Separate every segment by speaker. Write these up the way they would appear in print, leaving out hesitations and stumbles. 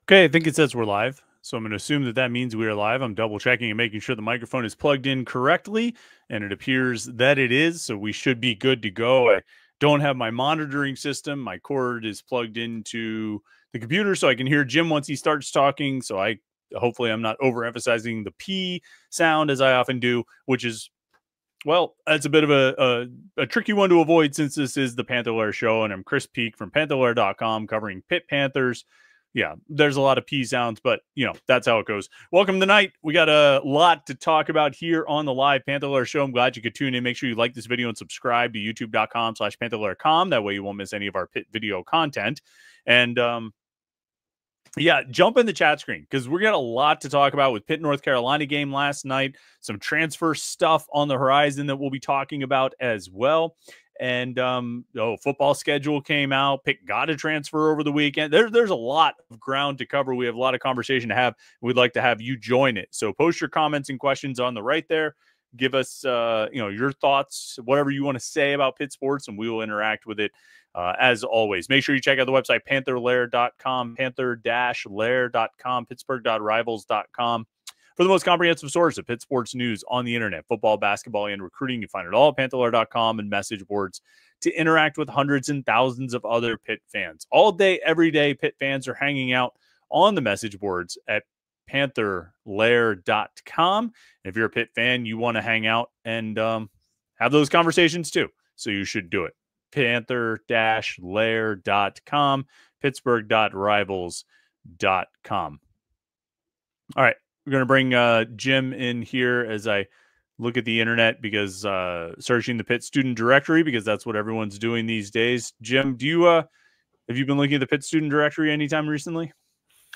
Speaker 1: Okay, I think it says we're live. So I'm going to assume that that means we are live. I'm double checking and making sure the microphone is plugged in correctly, and it appears that it is. So we should be good to go. I don't have my monitoring system. My cord is plugged into the computer so I can hear Jim once he starts talking. So hopefully I'm not overemphasizing the P sound as I often do, which is, well, it's a bit of a tricky one to avoid since this is the Panther-Lair Show, and I'm Chris Peak from Panther-Lair.com covering Pitt Panthers. Yeah, there's a lot of P sounds, but, that's how it goes. Welcome tonight. We got a lot to talk about here on the live Panther-Lair Show. I'm glad you could tune in. Make sure you like this video and subscribe to youtube.com/Panther-Lair.com. That way you won't miss any of our Pitt video content. And, yeah, jump in the chat screen because we got a lot to talk about with Pitt, North Carolina game last night. Some transfer stuff on the horizon that we'll be talking about as well. And football schedule came out. Pitt got a transfer over the weekend. There's a lot of ground to cover. We have a lot of conversation to have. We'd like to have you join it. So post your comments and questions on the right there. Give us your thoughts, whatever you want to say about Pitt sports, and we will interact with it. As always, make sure you check out the website, Panther-Lair.com, Panther-Lair.com, Pittsburgh.rivals.com. For the most comprehensive source of Pitt sports news on the internet, football, basketball, and recruiting, you find it all at Panther-Lair.com and message boards to interact with hundreds and thousands of other Pitt fans. All day, every day, Pitt fans are hanging out on the message boards at Panther-Lair.com. And if you're a Pitt fan, you want to hang out and have those conversations too. So you should do it. Panther-Lair.com, Pittsburgh.rivals.com. All right. We're going to bring Jim in here as I look at the internet because searching the Pitt student directory because that's what everyone's doing these days. Jim, have you been looking at the Pitt student directory anytime recently?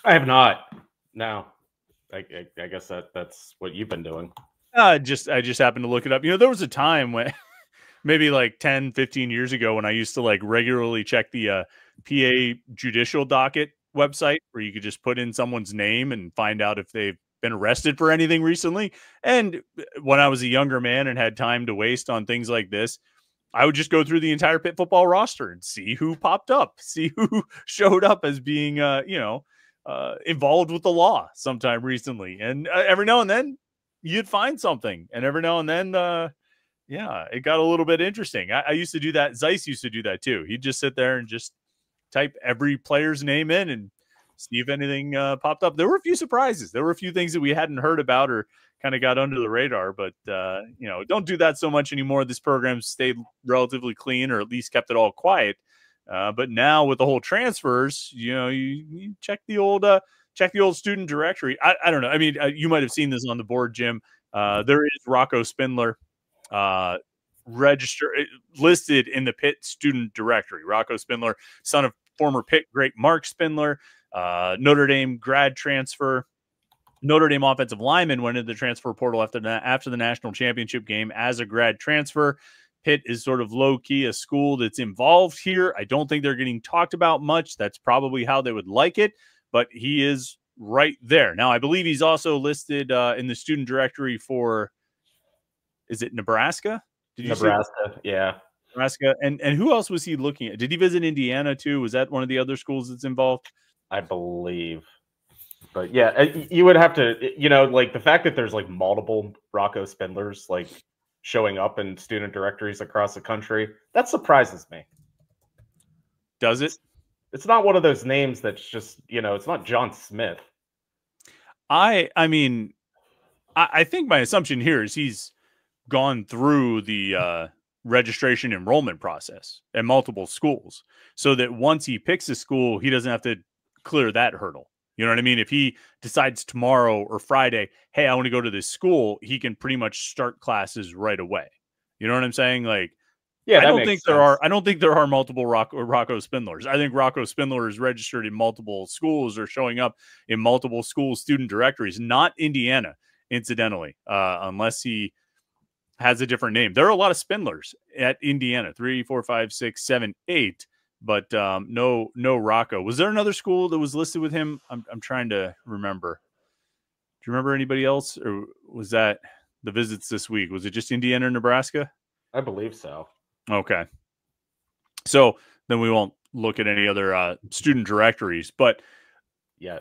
Speaker 2: I have not. No. I guess that's what you've been doing.
Speaker 1: I just happened to look it up. There was a time when maybe like 10, 15 years ago when I used to regularly check the PA judicial docket website where you could just put in someone's name and find out if they've been arrested for anything recently. And when I was a younger man and had time to waste on things like this, I would just go through the entire Pitt football roster and see who popped up, see who showed up as being, involved with the law sometime recently. And every now and then you'd find something. And every now and then, it got a little bit interesting. I used to do that. Zeiss used to do that too. He'd just sit there and just type every player's name in and see if anything popped up. There were a few surprises. There were a few things that we hadn't heard about or kind of got under the radar, but don't do that so much anymore. This program stayed relatively clean, or at least kept it all quiet. But now with the whole transfers, you check the old student directory. I don't know. I mean, you might have seen this on the board, Jim. There is Rocco Spindler listed in the Pitt student directory. Rocco Spindler, son of former Pitt great Mark Spindler, Notre Dame grad transfer. Notre Dame offensive lineman went into the transfer portal after the national championship game as a grad transfer. Pitt is sort of low-key a school that's involved here. I don't think they're getting talked about much. That's probably how they would like it, but he is right there. Now, I believe he's also listed in the student directory for, is it Nebraska?
Speaker 2: Nebraska, yeah.
Speaker 1: Nebraska. And who else was he looking at? Did he visit Indiana too? Was that one of the other schools that's involved?
Speaker 2: I believe. But yeah, you would have to, the fact that there's multiple Rocco Spindlers showing up in student directories across the country, that surprises me.
Speaker 1: Does it?
Speaker 2: It's not one of those names that's just, it's not John Smith.
Speaker 1: I mean, I think my assumption here is he's gone through the registration enrollment process at multiple schools so that once he picks a school, he doesn't have to clear that hurdle. You know what I mean? If he decides tomorrow or Friday, hey, I want to go to this school, he can pretty much start classes right away. You know what I'm saying? I don't think there are multiple Rocco Spindlers. I think Rocco Spindler is registered in multiple schools or showing up in multiple school student directories, not Indiana, incidentally, unless he has a different name. There are a lot of Spindlers at Indiana, 3, 4, 5, 6, 7, 8, but no Rocco. Was there another school that was listed with him? I'm trying to remember. Do you remember anybody else, or was that the visits this week? Was it just Indiana and Nebraska?
Speaker 2: I believe so.
Speaker 1: Okay. So then we won't look at any other student directories, but
Speaker 2: yeah,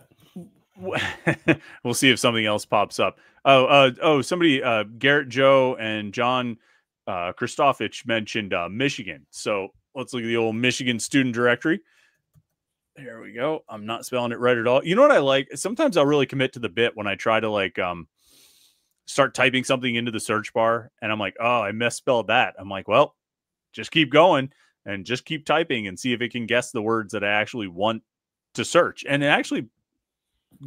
Speaker 1: We'll see if something else pops up. Somebody, Garrett Joe and John Christofich mentioned Michigan. So let's look at the old Michigan student directory. There we go. I'm not spelling it right at all. You know what I like? Sometimes I'll really commit to the bit when I try to like start typing something into the search bar and I'm like, oh, I misspelled that. I'm like, well, just keep going and just keep typing and see if it can guess the words that I actually want to search. And it actually,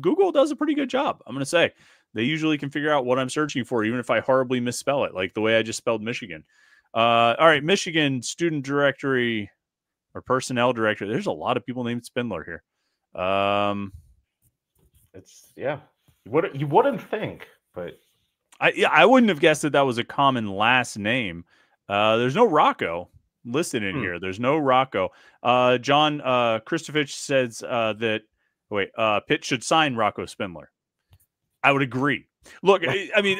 Speaker 1: Google does a pretty good job. I'm going to say they usually can figure out what I'm searching for, even if I horribly misspell it, like the way I just spelled Michigan. All right, Michigan student directory or personnel directory. There's a lot of people named Spindler here.
Speaker 2: It's you wouldn't think, but
Speaker 1: I wouldn't have guessed that was a common last name. There's no Rocco listed in here. There's no Rocco. John Christofich says that Pitt should sign Rocco Spindler. I would agree. Look, I mean,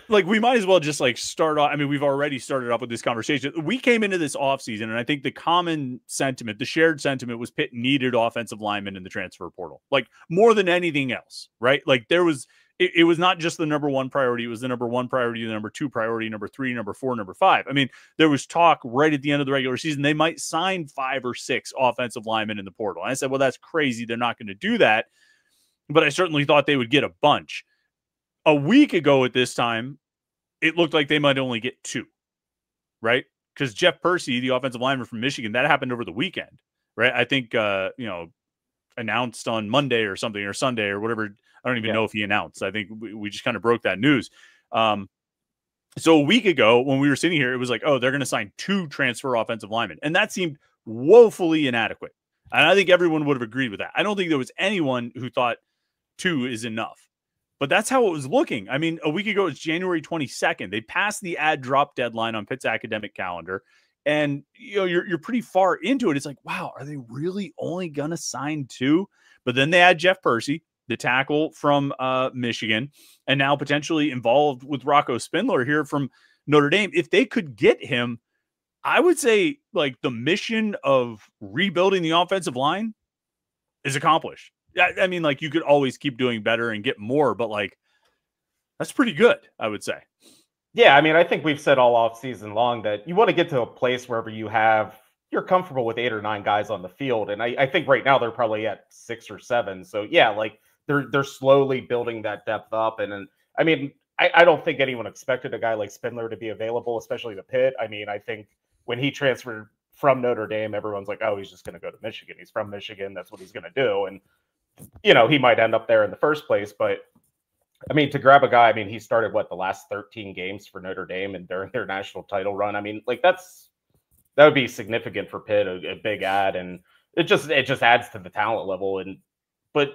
Speaker 1: like we might as well just like start off. I mean, we've already started off with this conversation. We came into this offseason, and I think the common sentiment, the shared sentiment was Pitt needed offensive linemen in the transfer portal, like more than anything else, right? Like there was, it was not just the number one priority. It was the number one priority, the number two priority, number three, number four, number five. I mean, there was talk right at the end of the regular season, they might sign 5 or 6 offensive linemen in the portal. And I said, well, that's crazy. They're not going to do that. But I certainly thought they would get a bunch. A week ago at this time, it looked like they might only get 2, right? Because Jeff Percy, the offensive lineman from Michigan, that happened over the weekend, right? I think, announced on Monday or something, or Sunday or whatever. I don't even know if he announced. I think we just kind of broke that news. So a week ago when we were sitting here, it was like, oh, they're going to sign 2 transfer offensive linemen. And that seemed woefully inadequate. And I think everyone would have agreed with that. I don't think there was anyone who thought 2 is enough. But that's how it was looking. I mean, a week ago, it's January 22nd. They passed the add drop deadline on Pitt's academic calendar. And, you're pretty far into it. It's like, wow, are they really only going to sign 2? But then they add Jeff Percy, the tackle from Michigan, and now potentially involved with Rocco Spindler here from Notre Dame. If they could get him, I would say like the mission of rebuilding the offensive line is accomplished. I mean, like you could always keep doing better and get more, but like that's pretty good, I would say.
Speaker 2: Yeah, I mean, I think we've said all off season long that you want to get to a place wherever you're comfortable with 8 or 9 guys on the field, and I think right now they're probably at 6 or 7. So yeah, like they're slowly building that depth up, and I mean, I don't think anyone expected a guy like Spindler to be available, especially to Pitt. I mean, I think when he transferred from Notre Dame, everyone's like, oh, he's just going to go to Michigan. He's from Michigan. That's what he's going to do. And, he might end up there in the first place. But, I mean, to grab a guy, I mean, he started, the last 13 games for Notre Dame and during their national title run. I mean, like, that would be significant for Pitt, a big ad. And it just adds to the talent level. But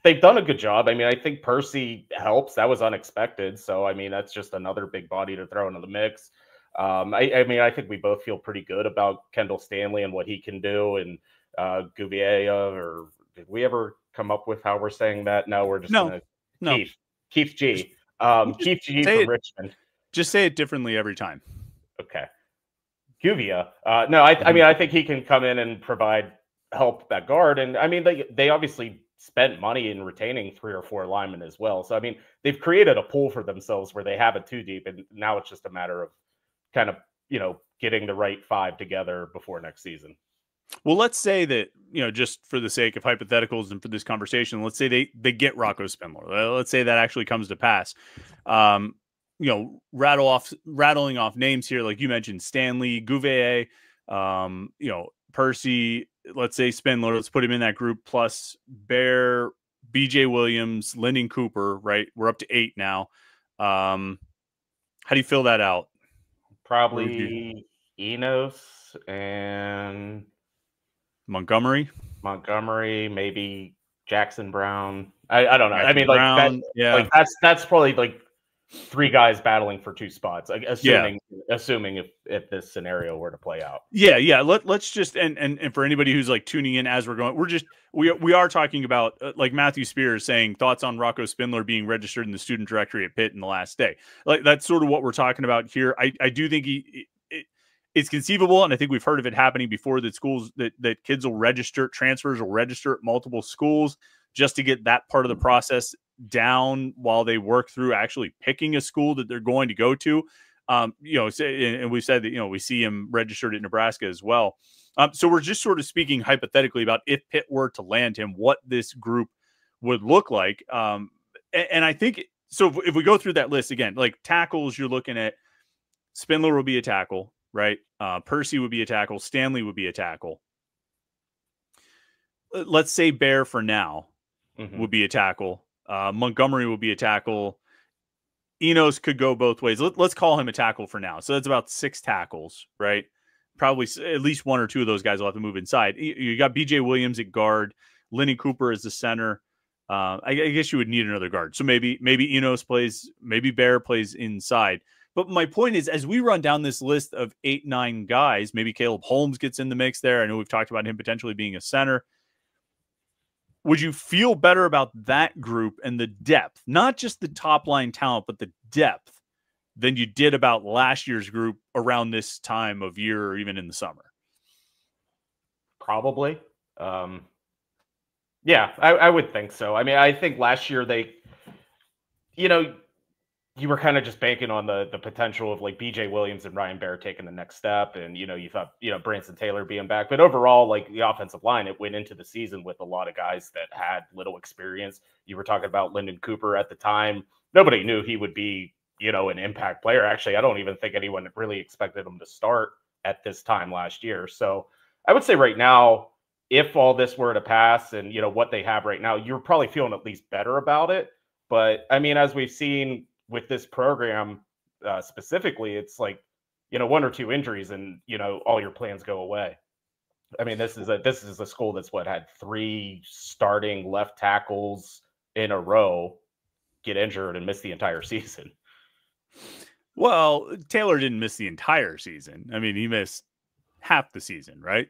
Speaker 2: they've done a good job. I mean, I think Percy helps. That was unexpected. So, I mean, that's just another big body to throw into the mix. I mean, I think we both feel pretty good about Kendall Stanley and what he can do, and Gouvier, or did we ever come up with how we're saying that? No, we're just gonna Keith G. Keith G from Richmond.
Speaker 1: Just say it differently every time.
Speaker 2: Okay. Gouvier. No, I mean, I think he can come in and provide help at guard, and I mean, they obviously spent money in retaining 3 or 4 linemen as well. So I mean, they've created a pool for themselves where they have it 2 deep, and now it's just a matter of kind of, getting the right 5 together before next season.
Speaker 1: Well, let's say that, just for the sake of hypotheticals and for this conversation, let's say they get Rocco Spindler. Let's say that actually comes to pass. Rattling off names here, like you mentioned, Stanley, Gouvier, Percy, let's say Spindler, let's put him in that group, plus Bear, BJ Williams, Lyndon Cooper, right? We're up to 8 now. How do you fill that out?
Speaker 2: Probably Enos and
Speaker 1: Montgomery,
Speaker 2: maybe Jackson Brown. I don't know.
Speaker 1: Jackson
Speaker 2: I mean,
Speaker 1: Brown,
Speaker 2: like that's probably like 3 guys battling for 2 spots, assuming if this scenario were to play out.
Speaker 1: Yeah. Let's just and for anybody who's like tuning in as we're going, we are talking about like Matthew Spears saying thoughts on Rocco Spindler being registered in the student directory at Pitt in the last day. Like that's sort of what we're talking about here. I do think it's conceivable, and I think we've heard of it happening before, that schools that kids will register, transfers will register at multiple schools. just to get that part of the process down while they work through actually picking a school that they're going to go to. And we've said that, we see him registered at Nebraska as well. So we're just sort of speaking hypothetically about if Pitt were to land him, what this group would look like. And I think, so if we go through that list again, like tackles, you're looking at Spindler will be a tackle, right? Percy would be a tackle. Stanley would be a tackle. Let's say Bear for now would be a tackle. Montgomery would be a tackle. Enos could go both ways. Let's call him a tackle for now. So that's about 6 tackles, right? Probably at least 1 or 2 of those guys will have to move inside. You got BJ Williams at guard. Lenny Cooper as the center. I guess you would need another guard. So maybe Enos plays, maybe Bear plays inside. But my point is, as we run down this list of 8, 9 guys, maybe Caleb Holmes gets in the mix there. I know we've talked about him potentially being a center. Would you feel better about that group and the depth, not just the top line talent, but the depth than you did about last year's group around this time of year or even in the summer?
Speaker 2: Probably. Yeah, I would think so. I mean, I think last year they, you were kind of just banking on the potential of like BJ Williams and Ryan Bear taking the next step. And, you thought, Branson Taylor being back. But overall, like the offensive line, it went into the season with a lot of guys that had little experience. You were talking about Lyndon Cooper at the time. Nobody knew he would be, an impact player. Actually, I don't even think anyone really expected him to start at this time last year. So I would say right now, if all this were to pass and, what they have right now, you're probably feeling at least better about it. But I mean, as we've seen with this program specifically, it's like, 1 or 2 injuries and, all your plans go away. I mean, this is a school that's had 3 starting left tackles in a row get injured and miss the entire season.
Speaker 1: Well, Taylor didn't miss the entire season. I mean, he missed half the season, right?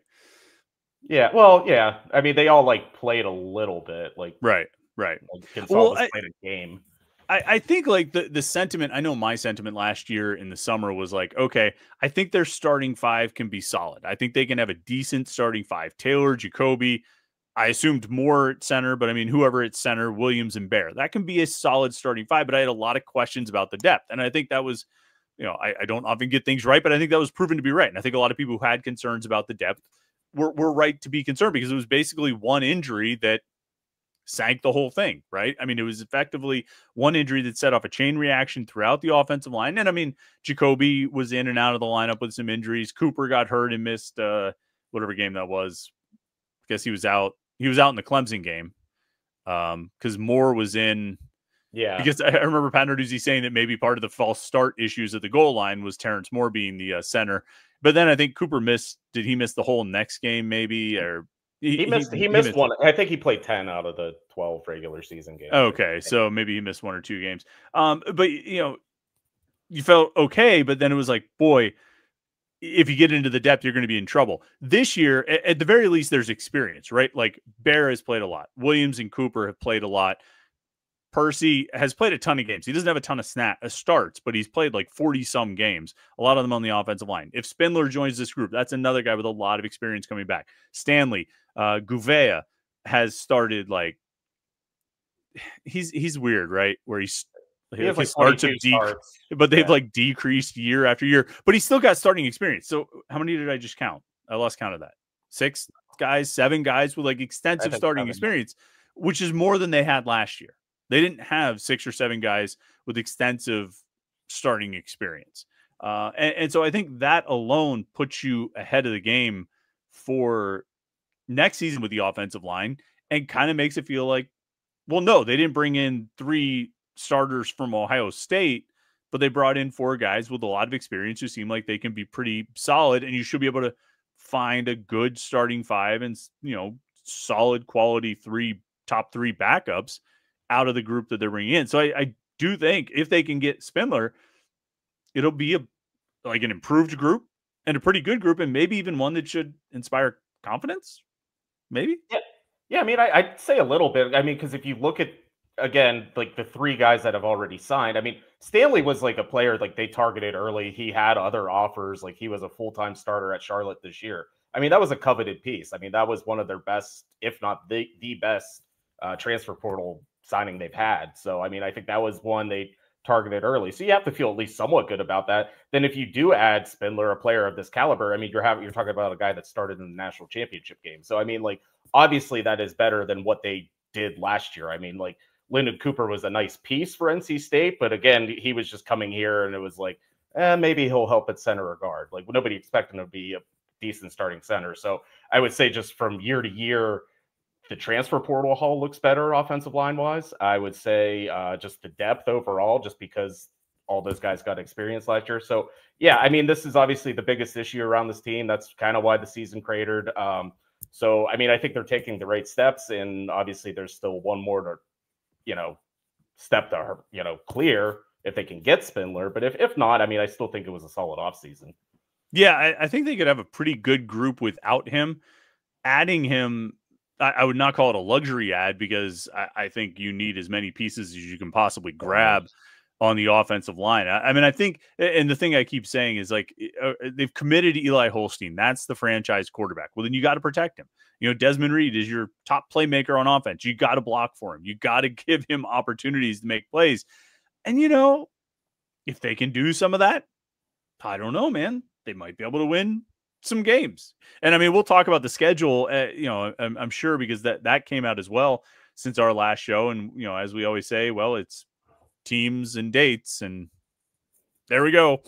Speaker 2: Yeah. Well, yeah. I mean, they all played a little bit. Right. Gonzalez played a game.
Speaker 1: I think the sentiment, I know my sentiment last year in the summer was like, okay, I think their starting 5 can be solid. I think they can have a decent starting 5. Taylor, Jacoby, I assumed Moore at center, but I mean, whoever at center, Williams and Bear, that can be a solid starting 5. But I had a lot of questions about the depth. And I think that was, I don't often get things right, but I think that was proven to be right. And I think a lot of people who had concerns about the depth were right to be concerned because it was basically one injury that sank the whole thing, right? I mean, it was effectively one injury that set off a chain reaction throughout the offensive line. And I mean, Jacoby was in and out of the lineup with some injuries. Cooper got hurt and missed whatever game that was. I guess he was out. He was out in the Clemson game because Moore was in.
Speaker 2: Yeah.
Speaker 1: Because I remember Pat Narduzzi saying that maybe part of the false start issues at the goal line was Terrence Moore being the center. But then I think Cooper missed. Did he miss the whole next game maybe? Or
Speaker 2: He missed one. I think he played 10 out of the 12 regular season games.
Speaker 1: Okay, so maybe he missed 1 or 2 games. But you felt okay, but then it was like, boy, if you get into the depth, you're going to be in trouble. This year, at the very least, there's experience, right? Like Bear has played a lot. Williams and Cooper have played a lot. Percy has played a ton of games. He doesn't have a ton of starts, but he's played 40-some games, a lot of them on the offensive line. If Spindler joins this group, that's another guy with a lot of experience coming back. Stanley, Gouveia has started he's weird, right? Where his starts have decreased, but they've decreased year after year, but he's still got starting experience. So how many did I just count? I lost count of that. 6 guys, 7 guys with extensive starting experience, which is more than they had last year. They didn't have 6 or 7 guys with extensive starting experience. And so I think that alone puts you ahead of the game for next season with the offensive line and kind of makes it feel like, well, no, they didn't bring in 3 starters from Ohio State, but they brought in 4 guys with a lot of experience who seem like they can be pretty solid, and you should be able to find a good starting 5 and, solid quality top 3 backups out of the group that they're bringing in. So I do think if they can get Spindler, it'll be an improved group and a pretty good group, and maybe even one that should inspire confidence. Maybe.
Speaker 2: Yeah. I mean, I'd say a little bit. I mean, because if you look at, again, the 3 guys that have already signed, I mean, Stanley was a player they targeted early. He had other offers. He was a full-time starter at Charlotte this year. I mean, that was a coveted piece. I mean, that was one of their best, if not the best transfer portal signing they've had. So, I mean, I think that was one they targeted early. So you have to feel at least somewhat good about that. Then if you do add Spindler, a player of this caliber, I mean, you're talking about a guy that started in the national championship game. So, I mean, like, obviously that is better than what they did last year. I mean, like, Lyndon Cooper was a nice piece for NC State, but again, he was just coming here and it was like, maybe he'll help at center or guard. Like, nobody expected him to be a decent starting center. So I would say just from year to year, the transfer portal haul looks better offensive line wise. I would say just the depth overall, just because all those guys got experience last year. So yeah, I mean, this is obviously the biggest issue around this team. That's kind of why the season cratered. So I mean, I think they're taking the right steps, and obviously there's still one more to, step to, clear if they can get Spindler. But if not, I mean, I still think it was a solid offseason.
Speaker 1: Yeah, I think they could have a pretty good group without him. Adding him, I would not call it a luxury add, because I think you need as many pieces as you can possibly grab on the offensive line. I mean, I think, and the thing I keep saying is, like, they've committed Eli Holstein. That's the franchise quarterback. Well, then you got to protect him. Desmond Reed is your top playmaker on offense. You got to block for him. You got to give him opportunities to make plays. And, if they can do some of that, I don't know, man, they might be able to win some games. And I mean, we'll talk about the schedule, I'm sure, because that came out as well since our last show. And, as we always say, well, it's teams and dates, and there we go.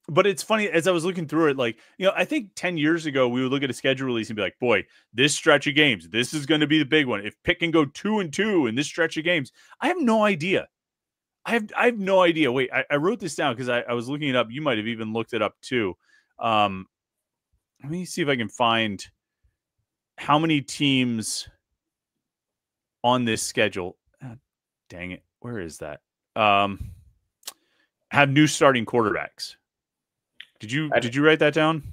Speaker 1: But it's funny, as I was looking through it, like, I think 10 years ago, we would look at a schedule release and be like, boy, this stretch of games, this is going to be the big one. If Pitt can go 2-2 in this stretch of games, I have no idea. I have no idea. Wait, I wrote this down because I was looking it up. You might have even looked it up too. Let me see if I can find how many teams on this schedule. Dang it. Where is that? Have new starting quarterbacks. Did you write that down?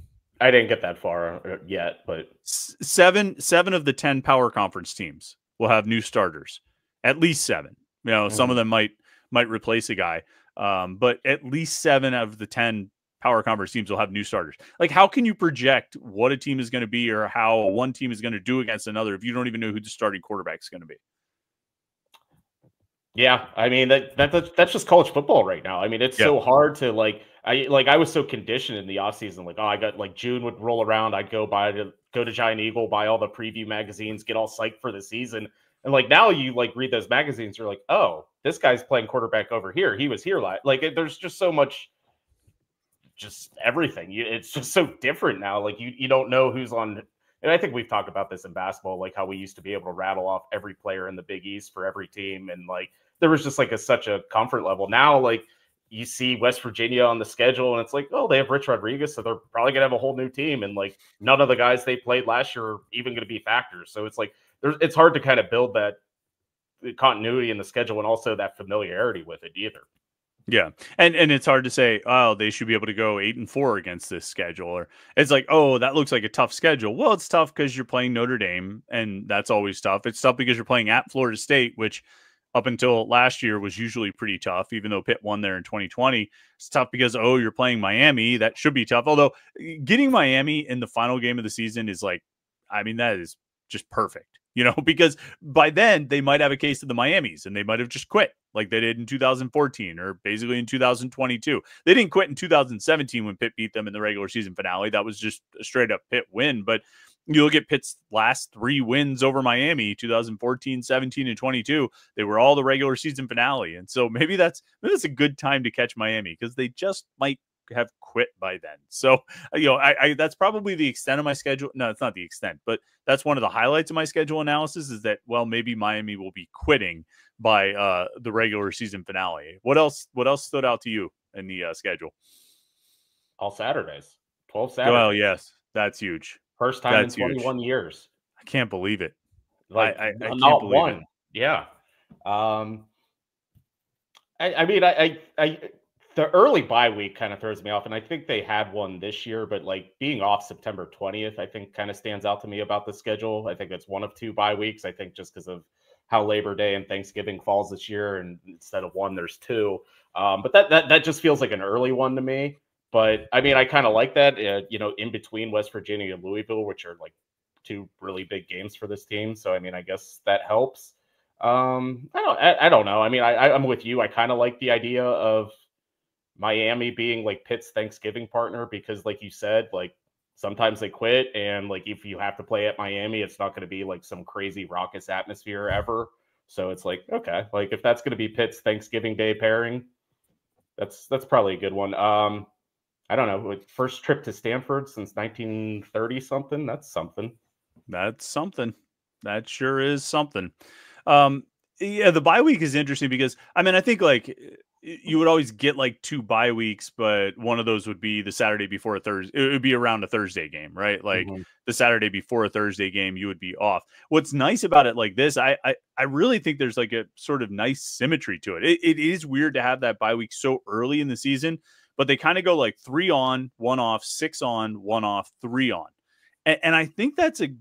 Speaker 2: I didn't get that far yet, but
Speaker 1: seven of the 10 power conference teams will have new starters. At least 7. Some of them might replace a guy. But at least 7 of the 10 power conference teams will have new starters. Like, how can you project what a team is going to be, or how one team is going to do against another, if you don't even know who the starting quarterback is going to be?
Speaker 2: Yeah, I mean, that's just college football right now. I mean, it's so hard to I was so conditioned in the offseason, like, I got, like, June would roll around, I'd go to Giant Eagle, buy all the preview magazines, get all psyched for the season. And, like, now you, like, read those magazines, you're like, oh, this guy's playing quarterback over here. He was here there's just so much, just everything. It's just so different now. Like, you don't know who's on. And I think we've talked about this in basketball, like how we used to be able to rattle off every player in the Big East for every team. And, like, there was just, like, such a comfort level. Now, like, you see West Virginia on the schedule, and it's like, oh, they have Rich Rodriguez, so they're probably going to have a whole new team. And, like, none of the guys they played last year are even going to be factors. So it's like, it's hard to kind of build that continuity in the schedule and also that familiarity with it either.
Speaker 1: Yeah. And it's hard to say, oh, they should be able to go 8-4 against this schedule. Or it's like, oh, that looks like a tough schedule. Well, it's tough because you're playing Notre Dame, and that's always tough. It's tough because you're playing at Florida State, which up until last year was usually pretty tough, even though Pitt won there in 2020. It's tough because, oh, you're playing Miami. That should be tough. Although getting Miami in the final game of the season is, like, I mean, that is just perfect. Because by then they might have a case of the Miamis, and they might have just quit like they did in 2014 or basically in 2022. They didn't quit in 2017 when Pitt beat them in the regular season finale. That was just a straight up Pitt win. But you look at Pitt's last 3 wins over Miami, 2014, 17, and 22. They were all the regular season finale. And so maybe that's a good time to catch Miami, because they just might have quit by then. So, I that's probably the extent of my schedule. No, it's not the extent, but that's one of the highlights of my schedule analysis, is that, well, maybe Miami will be quitting by the regular season finale. What else stood out to you in the schedule?
Speaker 2: All Saturdays, 12 Saturdays.
Speaker 1: Well, yes, that's huge.
Speaker 2: First time in 21 years.
Speaker 1: I can't believe it.
Speaker 2: Like,
Speaker 1: I
Speaker 2: not
Speaker 1: can't believe
Speaker 2: one.
Speaker 1: it.
Speaker 2: Yeah. I mean, the early bye week kind of throws me off, and I think they had one this year, but, like, being off September 20th, I think kind of stands out to me about the schedule. I think it's one of 2 bye weeks. I think just because of how Labor Day and Thanksgiving falls this year, and instead of 1, there's 2. But that just feels like an early one to me. But I mean, I kind of like that, in between West Virginia and Louisville, which are, like, two really big games for this team. So I mean, I guess that helps. I don't know. I mean, I'm with you. I kind of like the idea of Miami being like Pitt's Thanksgiving partner because, like you said, like sometimes they quit, and like if you have to play at Miami, it's not going to be like some crazy raucous atmosphere ever. So it's like, okay, like if that's going to be Pitt's Thanksgiving Day pairing, that's probably a good one. I don't know, like first trip to Stanford since 1930 something. That's something.
Speaker 1: That's something. That sure is something. Um, yeah, the bye week is interesting because I mean, I think like you would always get like two bye weeks, but one of those would be the Saturday before a Thursday. It would be around a Thursday game, right? Like the Saturday before a Thursday game, you would be off. What's nice about it like this, I really think there's like a sort of nice symmetry to it. It is weird to have that bye week so early in the season, but they kind of go like 3 on, 1 off, 6 on, 1 off, 3 on. And I think that's a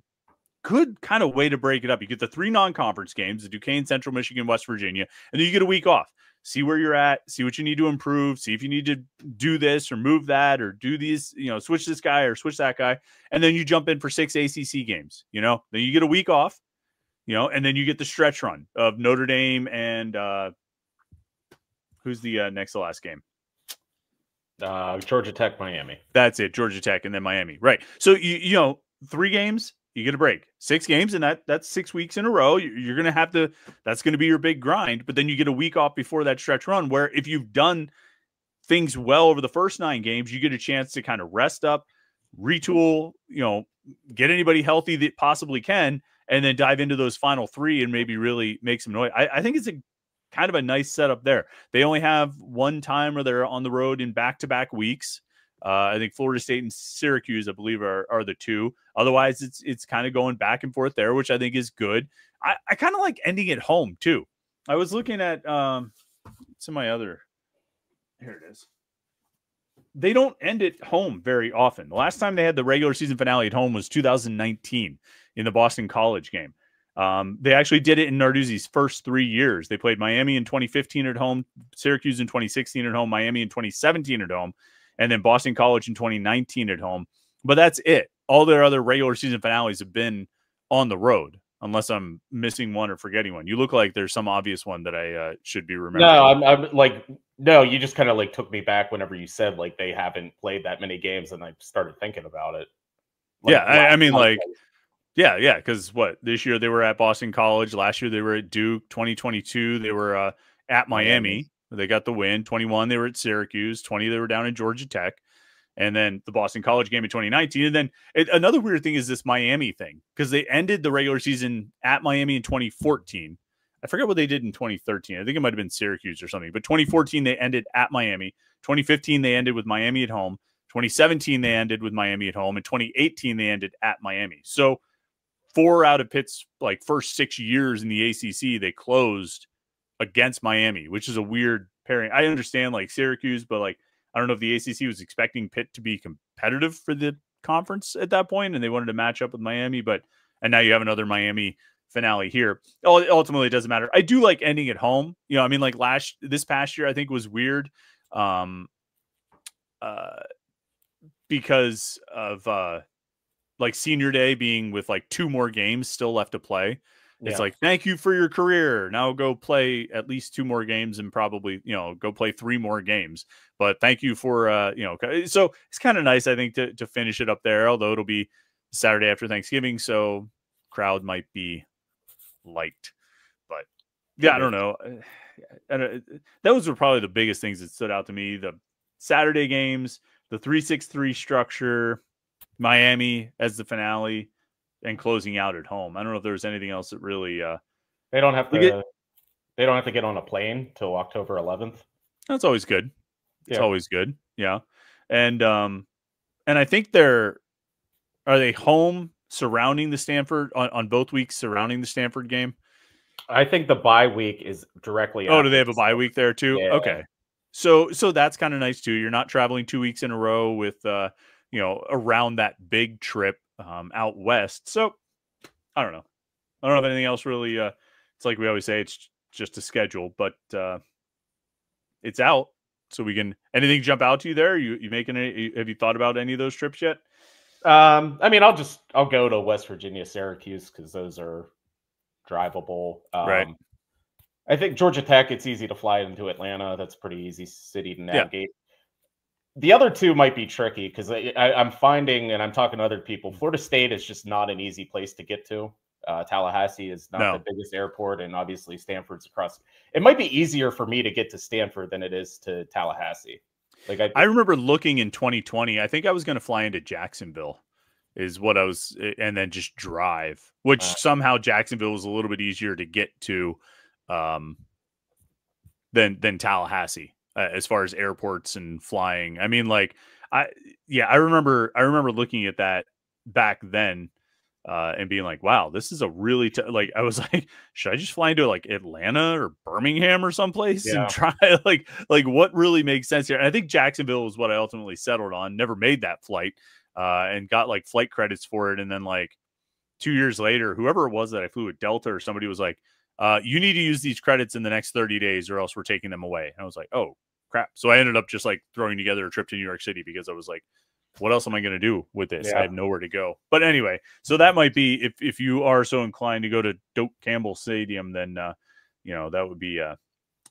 Speaker 1: good kind of way to break it up. You get the 3 non-conference games, the Duquesne, Central Michigan, West Virginia, and then you get a week off. See where you're at, see what you need to improve, see if you need to do this or move that or do these, switch this guy or switch that guy. And then you jump in for 6 ACC games, then you get a week off, and then you get the stretch run of Notre Dame and who's the next to last game?
Speaker 2: Georgia Tech, Miami.
Speaker 1: That's it. Georgia Tech and then Miami. Right. So, 3 games, you get a break. 6 games, and that's 6 weeks in a row. You're going to have to – that's going to be your big grind. But then you get a week off before that stretch run where if you've done things well over the first 9 games, you get a chance to kind of rest up, retool, get anybody healthy that possibly can, and then dive into those final 3 and maybe really make some noise. I think it's a kind of a nice setup there. They only have one time where they're on the road in back-to-back weeks. I think Florida State and Syracuse, I believe, are the 2. Otherwise, it's kind of going back and forth there, which I think is good. I kind of like ending at home, too. I was looking at some of my other – here it is. They don't end at home very often. The last time they had the regular season finale at home was 2019 in the Boston College game. They actually did it in Narduzzi's first 3 years. They played Miami in 2015 at home, Syracuse in 2016 at home, Miami in 2017 at home, and then Boston College in 2019 at home. But that's it. All their other regular season finales have been on the road, unless I'm missing one or forgetting one. You look like there's some obvious one that I should be remembering.
Speaker 2: No, I'm like, no, you just kind of like took me back whenever you said like they haven't played that many games, and I started thinking about it.
Speaker 1: Like, yeah, I mean, like, yeah, because this year they were at Boston College. Last year they were at Duke. 2022 they were at Miami. They got the win. 21 they were at Syracuse. 20 they were down in Georgia Tech. And then the Boston College game in 2019. And then another weird thing is this Miami thing, because they ended the regular season at Miami in 2014. I forget what they did in 2013. I think it might have been Syracuse or something. But 2014 they ended at Miami. 2015 they ended with Miami at home. 2017 they ended with Miami at home. And 2018 they ended at Miami. So 4 out of Pitt's like first 6 years in the ACC, they closed against Miami, which is a weird pairing. I understand like Syracuse, but like I don't know if the ACC was expecting Pitt to be competitive for the conference at that point, and they wanted to match up with Miami. And now you have another Miami finale here. Ultimately, it doesn't matter. I do like ending at home. I mean, like this past year, I think was weird, because of like senior day being with like 2 more games still left to play. It's like, thank you for your career. Now go play at least 2 more games and probably, go play 3 more games. But thank you for, so it's kind of nice, I think, to finish it up there, although it'll be Saturday after Thanksgiving. So crowd might be light. But yeah, I don't know. Those were probably the biggest things that stood out to me. The Saturday games, the 3-6-3 structure, Miami as the finale, and closing out at home. I don't know if there was anything else that really
Speaker 2: they don't have to get on a plane till October 11th.
Speaker 1: That's always good. It's always good. Yeah. And I think are they home surrounding the Stanford on both weeks surrounding the Stanford game?
Speaker 2: I think the bye week is directly
Speaker 1: do they have a bye week there too?
Speaker 2: Yeah.
Speaker 1: Okay. So that's kind of nice too. You're not traveling 2 weeks in a row with around that big trip out west. So I don't know. I don't have anything else really. It's like we always say, it's just a schedule, but it's out. So we can, anything jump out to you there? You making any, have you thought about any of those trips yet?
Speaker 2: I mean, I'll go to West Virginia, Syracuse, because those are drivable.
Speaker 1: Right.
Speaker 2: I think Georgia Tech, it's easy to fly into Atlanta. That's a pretty easy city to
Speaker 1: Yeah.
Speaker 2: navigate. The other two might be tricky because I'm finding, and I'm talking to other people, Florida State is just not an easy place to get to. Tallahassee is not the
Speaker 1: No.
Speaker 2: biggest airport, and obviously Stanford's across. It might be easier for me to get to Stanford than it is to Tallahassee. Like
Speaker 1: I remember looking in 2020, I think I was going to fly into Jacksonville is what I was, and then just drive, which somehow Jacksonville was a little bit easier to get to than Tallahassee as far as airports and flying. I mean, like I remember looking at that back then and being like, wow, this is a really like, I was like, should I just fly into like Atlanta or Birmingham or someplace and try like what really makes sense here? And I think Jacksonville was what I ultimately settled on. Never made that flight and got like flight credits for it. And then like 2 years later, whoever it was that I flew with Delta or somebody was like, you need to use these credits in the next 30 days or else we're taking them away. And I was like, oh crap. So I ended up just like throwing together a trip to New York City because I was like, what else am I going to do with this?
Speaker 2: Yeah.
Speaker 1: I have nowhere to go. But anyway, so that might be, if you are so inclined to go to Doak Campbell Stadium, then, that would be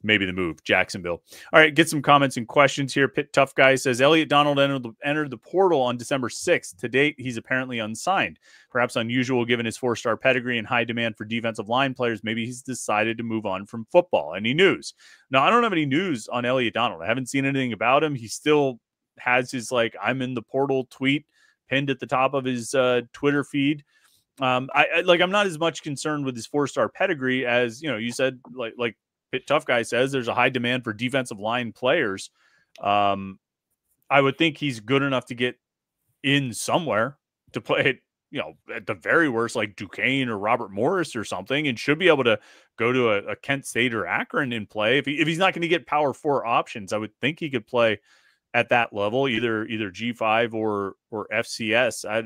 Speaker 1: maybe the move, Jacksonville. All right, get some comments and questions here. Pitt Tough Guy says, Elliot Donald entered the portal on December 6th. To date, he's apparently unsigned. Perhaps unusual given his 4-star pedigree and high demand for defensive line players. Maybe he's decided to move on from football. Any news? No, I don't have any news on Elliot Donald. I haven't seen anything about him. He still has his like I'm in the portal tweet pinned at the top of his Twitter feed. I'm not as much concerned with his 4-star pedigree as you said. Like Pitt Tough Guy says, there's a high demand for defensive line players. I would think he's good enough to get in somewhere to play at the very worst, like Duquesne or Robert Morris or something, and should be able to go to a Kent State or Akron and play. If he's not going to get Power 4 options, I would think he could play at that level, either G5 or FCS. I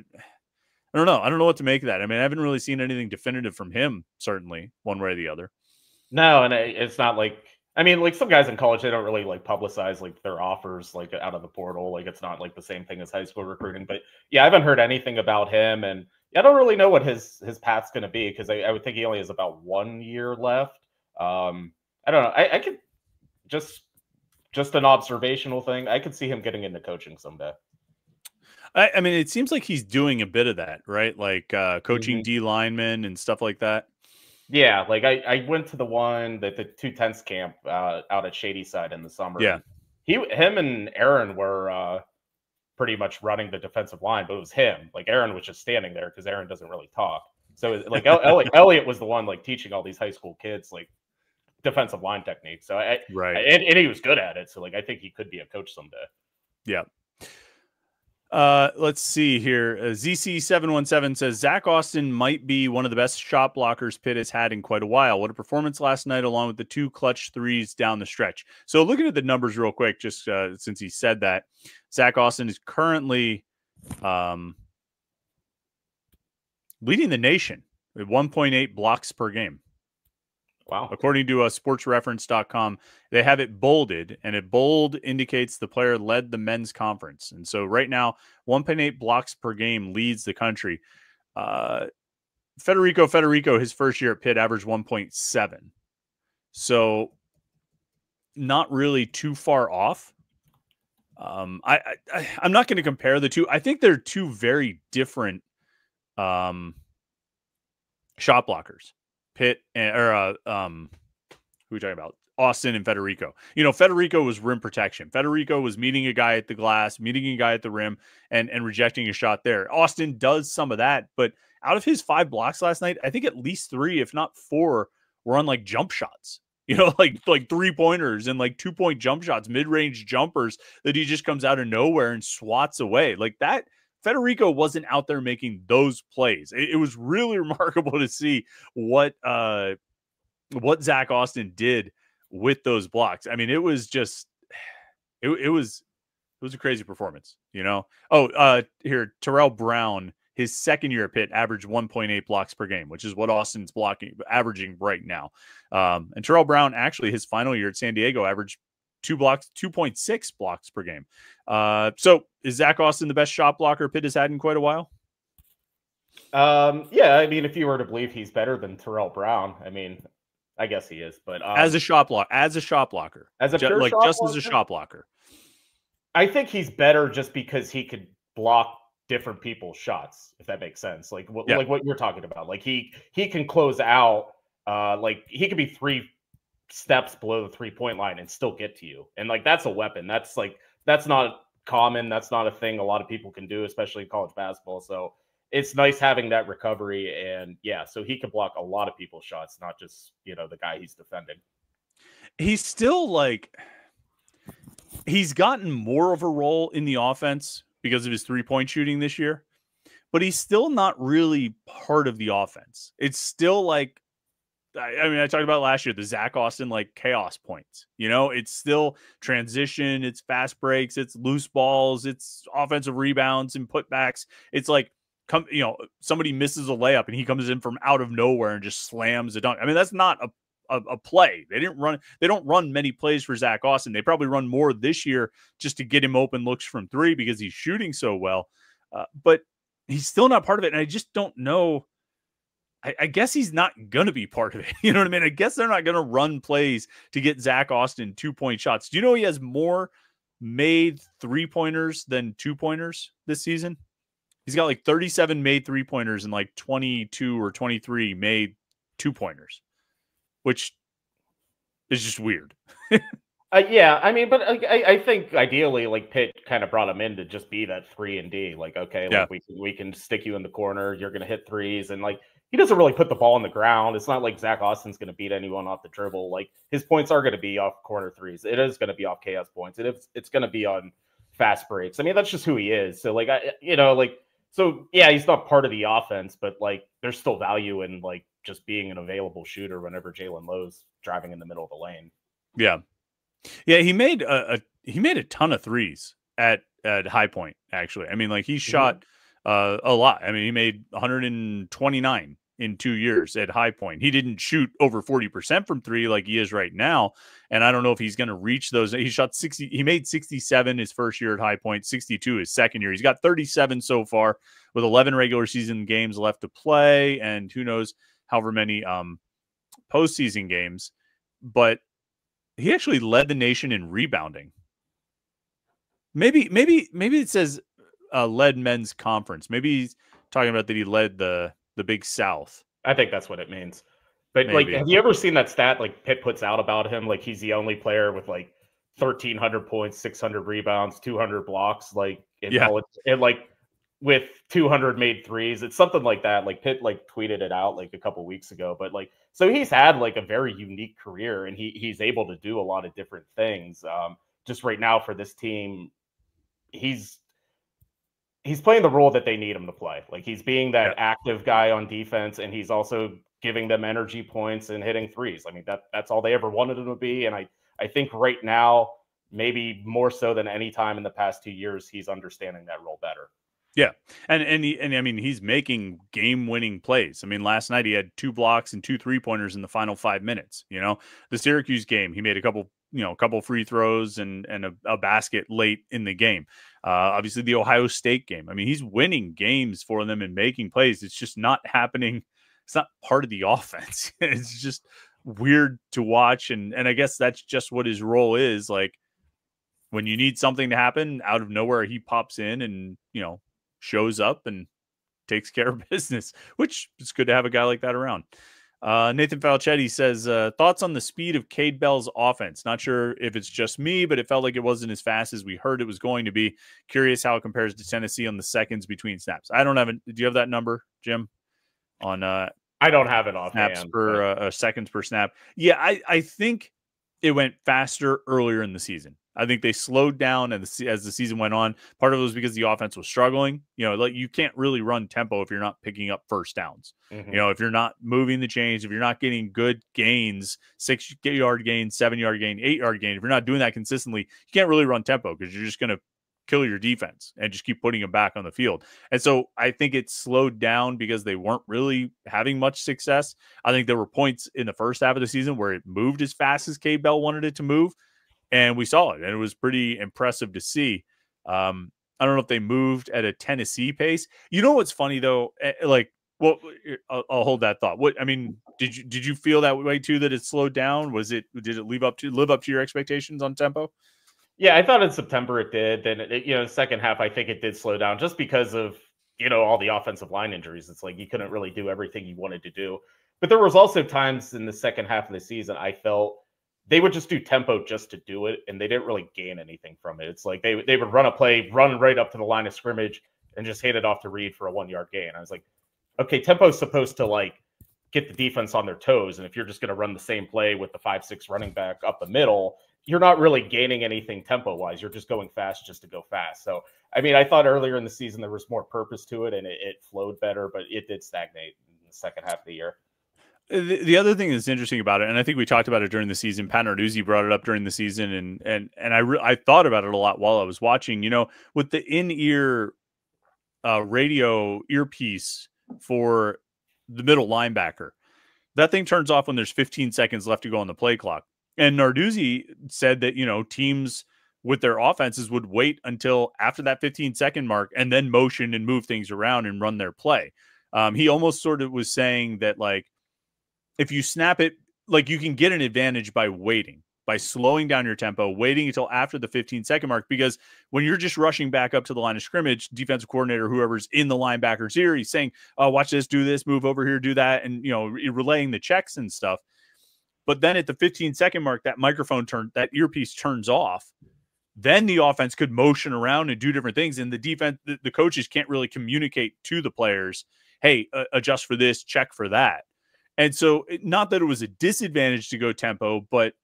Speaker 1: don't know. I don't know what to make of that. I mean, I haven't really seen anything definitive from him, certainly, one way or the other.
Speaker 2: No, and it's not like, I mean, like some guys in college, they don't really like publicize like their offers like out of the portal. Like it's not like the same thing as high school recruiting. But yeah, I haven't heard anything about him, and I don't really know what his path's going to be because I would think he only has about 1 year left. I don't know. I could just an observational thing. I could see him getting into coaching someday.
Speaker 1: I mean, it seems like he's doing a bit of that, right? Like coaching D linemen and stuff like that.
Speaker 2: Yeah, like I went to the one that the 210s camp out at Shady Side in the summer.
Speaker 1: Yeah,
Speaker 2: him and Aaron were pretty much running the defensive line, but it was him. Like Aaron was just standing there because Aaron doesn't really talk. So like Elliot was the one like teaching all these high school kids like defensive line techniques. So and he was good at it. So like I think he could be a coach someday.
Speaker 1: Yeah. Let's see here. ZC717 says Zach Austin might be one of the best shot blockers Pitt has had in quite a while. What a performance last night, along with the 2 clutch threes down the stretch. So looking at the numbers real quick, just since he said that, Zach Austin is currently leading the nation with 1.8 blocks per game.
Speaker 2: Wow.
Speaker 1: According to sportsreference.com, they have it bolded, and it bold indicates the player led the men's conference. And so right now, 1.8 blocks per game leads the country. Federico, his first year at Pitt, averaged 1.7. So not really too far off. I'm not going to compare the two. I think they're two very different shot blockers. Pitt who are we talking about? Austin and Federico. Federico was rim protection. Federico was meeting a guy at the glass, meeting a guy at the rim, and rejecting a shot there. Austin does some of that, but out of his 5 blocks last night, I think at least 3, if not 4, were on like jump shots. Like 3-pointers and like 2-point jump shots, mid-range jumpers that he just comes out of nowhere and swats away. Like that, Federico wasn't out there making those plays. It was really remarkable to see what Zach Austin did with those blocks. I mean, it was just it was a crazy performance, here, Terrell Brown, his second year at Pitt, averaged 1.8 blocks per game, which is what Austin's averaging right now. And Terrell Brown, actually, his final year at San Diego, averaged 2.6 blocks per game. So is Zach Austin the best shot blocker Pitt has had in quite a while?
Speaker 2: Yeah, I mean, if you were to believe he's better than Terrell Brown, I mean, I guess he is, but
Speaker 1: As a shot blocker,
Speaker 2: as a pure
Speaker 1: like
Speaker 2: shot
Speaker 1: just as a
Speaker 2: blocker,
Speaker 1: shot blocker.
Speaker 2: I think he's better just because he could block different people's shots, if that makes sense. Like
Speaker 1: Yeah.
Speaker 2: like what you're talking about. Like he can close out. Like he could be 3 steps below the 3-point line and still get to you, and like that's a weapon. That's not common. That's not a thing a lot of people can do, especially in college basketball. So it's nice having that recovery, and yeah, so he can block a lot of people's shots, not just the guy he's defending.
Speaker 1: He's still like he's gotten more of a role in the offense because of his 3-point shooting this year, but he's still not really part of the offense. It's still like, I mean, I talked about last year, the Zach Austin, like chaos points, it's still transition, it's fast breaks, it's loose balls, it's offensive rebounds and putbacks. It's like, somebody misses a layup and he comes in from out of nowhere and just slams a dunk. I mean, that's not a play. They don't run many plays for Zach Austin. They probably run more this year just to get him open looks from 3 because he's shooting so well. But he's still not part of it. And I just don't know. I guess he's not going to be part of it. You know what I mean? I guess they're not going to run plays to get Zach Austin 2-point shots. Do you know he has more made 3-pointers than 2-pointers this season? He's got like 37 made 3-pointers and like 22 or 23 made 2-pointers, which is just weird.
Speaker 2: Yeah, I mean, but I think ideally, like Pitt kind of brought him in to just be that 3-and-D. Like, okay,
Speaker 1: Yeah.
Speaker 2: like we can stick you in the corner. You're going to hit threes, and like he doesn't really put the ball on the ground. It's not like Zach Austin's going to beat anyone off the dribble. Like his points are going to be off corner threes. It is going to be off chaos points. It's going to be on fast breaks. I mean, that's just who he is. So like so yeah, he's not part of the offense, but like there's still value in like just being an available shooter whenever Jalen Lowe's driving in the middle of the lane.
Speaker 1: Yeah. Yeah, he made a ton of threes at High Point, actually. I mean, like he shot a lot. I mean, he made 129 in 2 years at High Point. He didn't shoot over 40% from 3 like he is right now, and I don't know if he's going to reach those. He shot 60. He made 67 his first year at High Point, 62 his second year. He's got 37 so far with 11 regular season games left to play, and who knows however many postseason games, but he actually led the nation in rebounding. Maybe it says led men's conference. Maybe he's talking about that he led the Big South.
Speaker 2: I think that's what it means. But
Speaker 1: Maybe.
Speaker 2: like, have you ever seen that stat like Pitt puts out about him? Like he's the only player with like 1,300 points, 600 rebounds, 200 blocks, like in college, and like with 200 made threes. It's something like that. Like Pitt like tweeted it out like a couple weeks ago. But like, so he's had like a very unique career, and he's able to do a lot of different things. Just right now for this team, he's playing the role that they need him to play. Like he's being that active guy on defense, and he's also giving them energy points and hitting threes. I mean, that's all they ever wanted him to be. And I think right now, maybe more so than any time in the past 2 years, he's understanding that role better.
Speaker 1: Yeah. And I mean, he's making game-winning plays. I mean, last night he had 2 blocks and 2 3-pointers in the final 5 minutes. The Syracuse game, he made a couple free throws and a basket late in the game. Obviously the Ohio State game. I mean, he's winning games for them and making plays. It's just not happening. It's not part of the offense. It's just weird to watch. And I guess that's just what his role is. Like when you need something to happen out of nowhere, he pops in and, shows up and takes care of business, which is good to have a guy like that around. Nathan Falchetti says, thoughts on the speed of Cade Bell's offense? Not sure if it's just me, but it felt like it wasn't as fast as we heard it was going to be. Curious how it compares to Tennessee on the seconds between snaps. I don't have it. Do you have that number, Jim? On
Speaker 2: I don't have it offhand.
Speaker 1: Snaps per seconds per snap. Yeah, I think it went faster earlier in the season. I think they slowed down as the season went on. Part of it was because the offense was struggling. Like you can't really run tempo if you're not picking up first downs.
Speaker 2: Mm-hmm.
Speaker 1: If you're not moving the chains, if you're not getting good gains, 6-yard gain, 7-yard gain, 8-yard gain, if you're not doing that consistently, you can't really run tempo because you're just going to kill your defense and just keep putting them back on the field. And so I think it slowed down because they weren't really having much success. I think there were points in the first half of the season where it moved as fast as Cade Bell wanted it to move. and we saw it, and it was pretty impressive to see. I don't know if they moved at a Tennessee pace. You know what's funny though? Like, well, I'll hold that thought. What I mean, did you feel that way too? That it slowed down? Did it live up to your expectations on tempo?
Speaker 2: Yeah, I thought in September it did. Then the second half, I think it did slow down just because of all the offensive line injuries. It's like you couldn't really do everything you wanted to do. But there was also times in the second half of the season I felt they would just do tempo just to do it, and they didn't really gain anything from it. It's like they would run a play, run right up to the line of scrimmage, and just hand it off to Reed for a 1-yard gain. I was like, okay, tempo is supposed to like get the defense on their toes, and if you're just going to run the same play with the 5-6 running back up the middle, you're not really gaining anything tempo-wise. You're just going fast just to go fast. So, I mean, I thought earlier in the season there was more purpose to it, and it flowed better, but it did stagnate in the second half of the year.
Speaker 1: The other thing that's interesting about it, and I think we talked about it during the season, Pat Narduzzi brought it up during the season, and I thought about it a lot while I was watching, with the in-ear radio earpiece for the middle linebacker. That thing turns off when there's 15 seconds left to go on the play clock. And Narduzzi said that, teams with their offenses would wait until after that 15-second mark and then motion and move things around and run their play. He almost sort of was saying that, like, if you snap it, like, you can get an advantage by waiting, by slowing down your tempo, waiting until after the 15-second mark, because when you're just rushing back up to the line of scrimmage, defensive coordinator, whoever's in the linebacker's ear, he's saying, oh, watch this, do this, move over here, do that, and, relaying the checks and stuff. But then at the 15-second mark, that earpiece turns off. Then the offense could motion around and do different things. And the defense, the coaches can't really communicate to the players, hey, adjust for this, check for that. And so, not that it was a disadvantage to go tempo, but,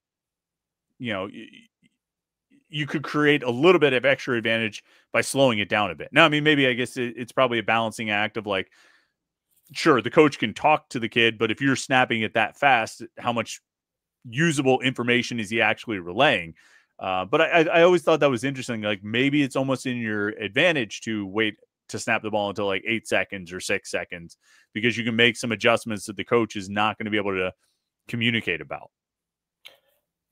Speaker 1: you could create a little bit of extra advantage by slowing it down a bit. Now, I mean, maybe I guess it's probably a balancing act of, like, sure, the coach can talk to the kid, but if you're snapping it that fast, how much usable information is he actually relaying? But I always thought that was interesting. Like, maybe it's almost in your advantage to wait to snap the ball until like 8 seconds or 6 seconds, because you can make some adjustments that the coach is not going to be able to communicate about.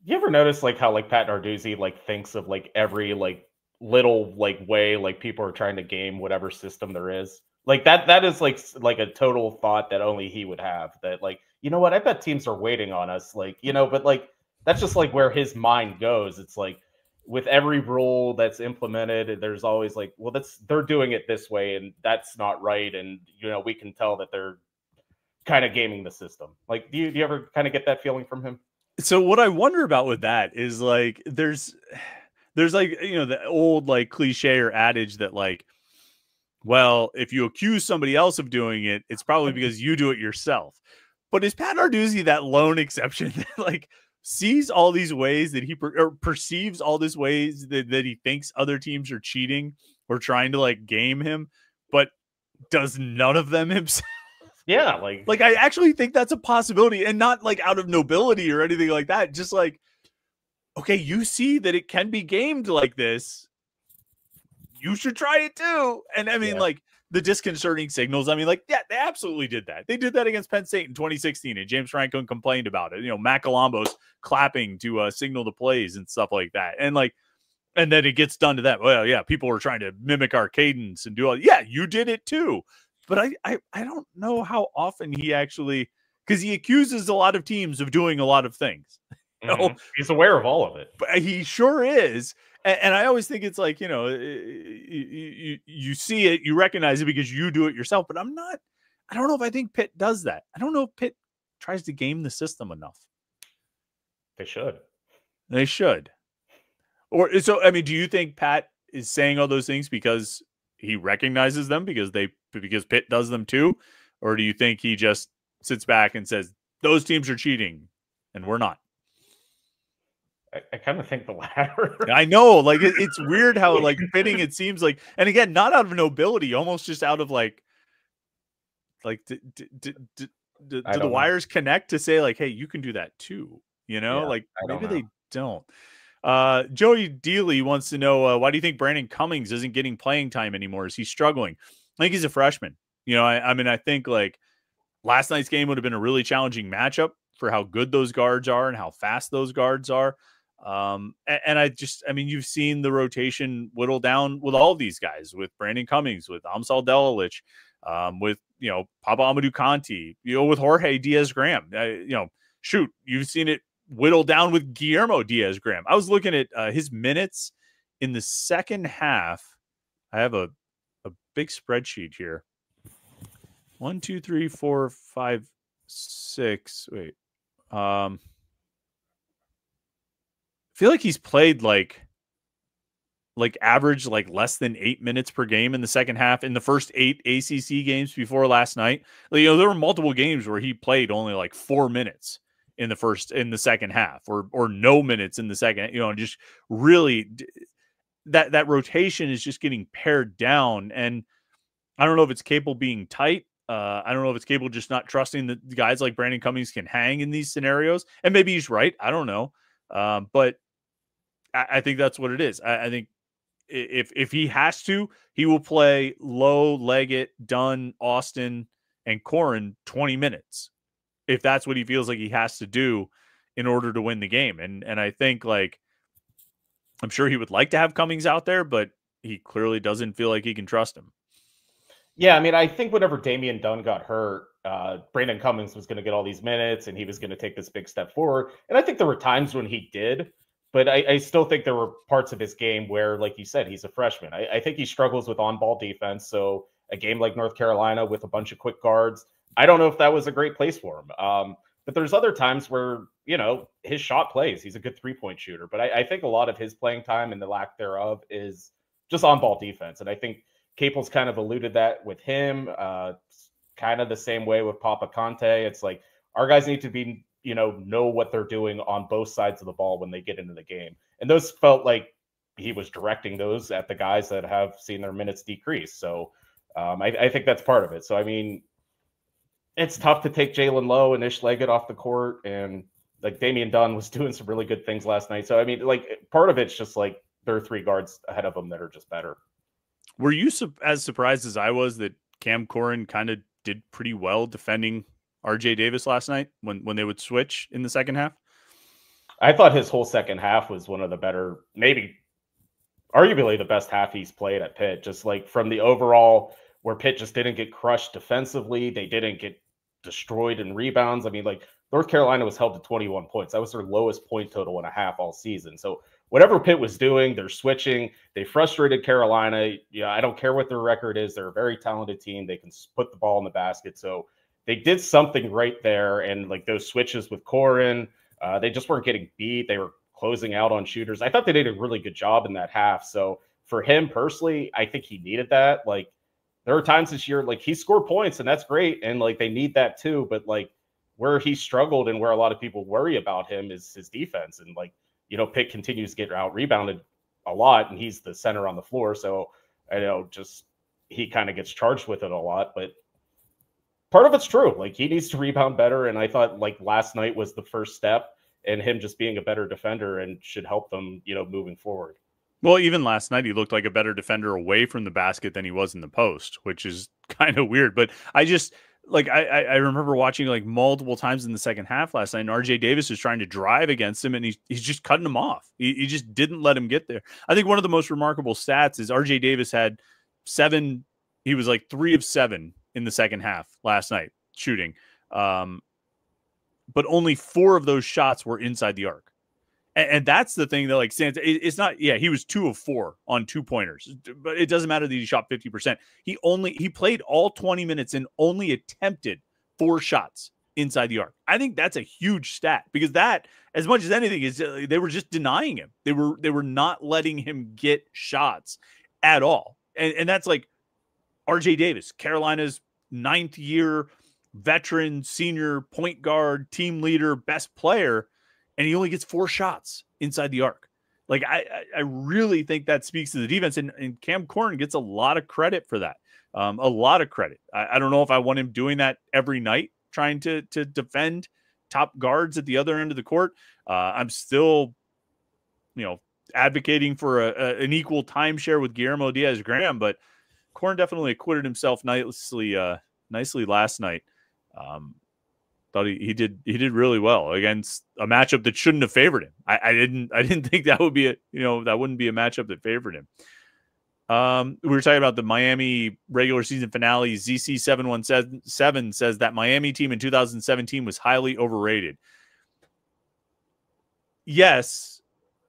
Speaker 2: You ever notice like how like Pat Narduzzi like thinks of like every like little like way like people are trying to game whatever system there is? Like that is like a total thought that only he would have, that like, what, I bet teams are waiting on us, like, but like that's just like where his mind goes. It's like with every rule that's implemented, there's always like, well, they're doing it this way and that's not right, and we can tell that they're kind of gaming the system. Like, do you ever kind of get that feeling from him?
Speaker 1: So what I wonder about with that is, like, there's like, the old like cliche or adage that, like, well, if you accuse somebody else of doing it, it's probably because you do it yourself. But is Pat Narduzzi that lone exception that, like, sees all these ways that he perceives all these ways that he thinks other teams are cheating or trying to like game him, but does none of them himself?
Speaker 2: Yeah,
Speaker 1: like I actually think that's a possibility, and not like out of nobility or anything like that. Just like, okay, you see that it can be gamed like this, you should try it too. And I mean, like, the disconcerting signals. I mean, like, yeah, they absolutely did that. They did that against Penn State in 2016, and James Franklin complained about it. Matt Colombo's clapping to signal the plays and stuff like that. And like, and then it gets done to that. Well, yeah, people were trying to mimic our cadence and do all. Yeah, you did it too. But I don't know how often he actually, because he accuses a lot of teams of doing a lot of things.
Speaker 2: He's aware of all of it.
Speaker 1: But he sure is. And I always think it's like, you see it, you recognize it because you do it yourself. But I don't know if I think Pitt does that. I don't know if Pitt tries to game the system enough.
Speaker 2: They should.
Speaker 1: They should. Or so, I mean, do you think Pat is saying all those things because he recognizes them because Pitt does them too? Or do you think he just sits back and says, those teams are cheating and we're not?
Speaker 2: I kind of think the latter.
Speaker 1: I know, like, it's weird how like fitting it seems like, and again, not out of nobility, almost just out of like do the wires connect to say like, hey, you can do that too, like maybe they don't. Joey Dealey wants to know, why do you think Brandon Cummings isn't getting playing time anymore? Is he struggling? I think he's a freshman. I mean, I think like last night's game would have been a really challenging matchup for how good those guards are and how fast those guards are. And I mean, you've seen the rotation whittle down with all these guys, with Brandon Cummings, with Amsal Delilich, with, Papa Amadou Conti, with Jorge Diaz-Graham. Shoot, you've seen it whittle down with Guillermo Diaz-Graham. I was looking at his minutes in the second half. I have a big spreadsheet here. 1, 2, 3, 4, 5, 6. Wait. I feel like he's played like average like less than 8 minutes per game in the second half in the first 8 ACC games before last night. There were multiple games where he played only like 4 minutes in the second half, or no minutes in the second. Just really that rotation is just getting pared down, and I don't know if it's Capel being tight. I don't know if it's Capel just not trusting that guys like Brandon Cummings can hang in these scenarios, and maybe he's right. I don't know, but I think that's what it is. I think if he has to, he will play Lowe, Leggett, Dunn, Austin, and Corin 20 minutes if that's what he feels like he has to do in order to win the game. And I think, like, I'm sure he would like to have Cummings out there, but he clearly doesn't feel like he can trust him.
Speaker 2: Yeah, I mean, I think whenever Damian Dunn got hurt, Brandon Cummings was going to get all these minutes and he was going to take this big step forward. And I think there were times when he did, but I still think there were parts of his game where, like you said, he's a freshman. I think he struggles with on-ball defense. So a game like North Carolina with a bunch of quick guards, I don't know if that was a great place for him. But there's other times where, his shot plays. He's a good three-point shooter. But I think a lot of his playing time and the lack thereof is just on-ball defense. And I think Capel's kind of alluded that with him, kind of the same way with Papa Conte. It's like our guys need to be, know what they're doing on both sides of the ball when they get into the game. And those felt like he was directing those at the guys that have seen their minutes decrease. So I think that's part of it. So, I mean, it's tough to take Jalen Lowe and Ish Leggett off the court. And like Damian Dunn was doing some really good things last night. So, I mean, like part of it's just like there are 3 guards ahead of them that are just better.
Speaker 1: Were you as surprised as I was that Cam Corin kind of did pretty well defending RJ Davis last night when they would switch in the second half?
Speaker 2: I thought his whole second half was one of the better, maybe arguably the best half he's played at Pitt. Just like from the overall, where Pitt just didn't get crushed defensively. They didn't get destroyed in rebounds. I mean, like North Carolina was held to 21 points. That was their lowest point total in a half all season. So whatever Pitt was doing, they're switching. They frustrated Carolina. Yeah, I don't care what their record is. They're a very talented team. They can put the ball in the basket. So they did something right there. And like those switches with Corin, they just weren't getting beat. They were closing out on shooters. I thought they did a really good job in that half. So for him personally, I think he needed that. Like there are times this year, like he scored points and that's great. And like they need that too. But like where he struggled and where a lot of people worry about him is his defense. And like, Pitt continues to get out rebounded a lot and he's the center on the floor. So just he kind of gets charged with it a lot, but part of it's true. Like he needs to rebound better. And I thought like last night was the first step in him just being a better defender and should help them, moving forward.
Speaker 1: Well, even last night, he looked like a better defender away from the basket than he was in the post, which is kind of weird. But I just like I remember watching like multiple times in the second half last night, and RJ Davis was trying to drive against him, and he's just cutting him off. He just didn't let him get there. I think one of the most remarkable stats is RJ Davis had 7. He was like 3 of 7 in the second half last night shooting, but only 4 of those shots were inside the arc. And that's the thing that like stands. It's not. Yeah, he was 2 of 4 on 2-pointers, but it doesn't matter that he shot 50%. He played all 20 minutes and only attempted 4 shots inside the arc. I think that's a huge stat because that, as much as anything, is they were just denying him. They were not letting him get shots at all. And that's like RJ Davis, Carolina's 9th year veteran, senior point guard, team leader, best player. And he only gets 4 shots inside the arc. Like, I really think that speaks to the defense. And Cam Corin gets a lot of credit for that. A lot of credit. I don't know if I want him doing that every night, trying to defend top guards at the other end of the court. I'm still, advocating for an equal timeshare with Guillermo Diaz-Graham. But Corin definitely acquitted himself nicely last night. thought he did really well against a matchup that shouldn't have favored him. I didn't think that would be that wouldn't be a matchup that favored him. We were talking about the Miami regular season finale. ZC717 says that Miami team in 2017 was highly overrated. Yes,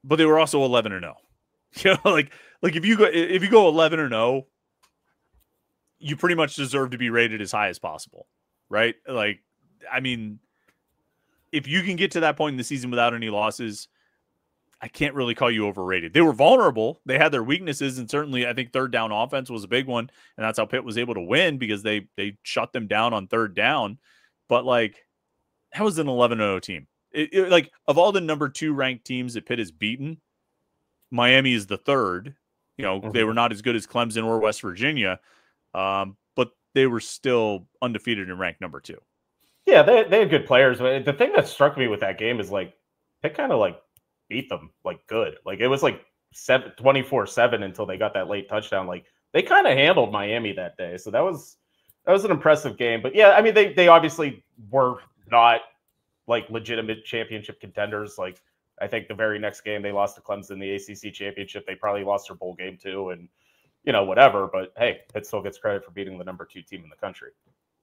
Speaker 1: but they were also 11-0. Like if you go 11-0, you pretty much deserve to be rated as high as possible, right? Like, I mean, if you can get to that point in the season without any losses, I can't really call you overrated. They were vulnerable. They had their weaknesses, and certainly I think third down offense was a big one, and that's how Pitt was able to win because they shut them down on third down. But, like, that was an 11-0 team. Like, of all the number 2 ranked teams that Pitt has beaten, Miami is the third. They were not as good as Clemson or West Virginia, but they were still undefeated and ranked number 2.
Speaker 2: Yeah, they had good players. But the thing that struck me with that game is, like, Pitt kind of, like, beat them, like, good. Like, it was, like, 24-7 until they got that late touchdown. Like, they kind of handled Miami that day. So that was an impressive game. But, yeah, I mean, they obviously were not, like, legitimate championship contenders. Like, I think the very next game they lost to Clemson in the ACC championship. They probably lost their bowl game too, and whatever. But hey, Pitt still gets credit for beating the number 2 team in the country.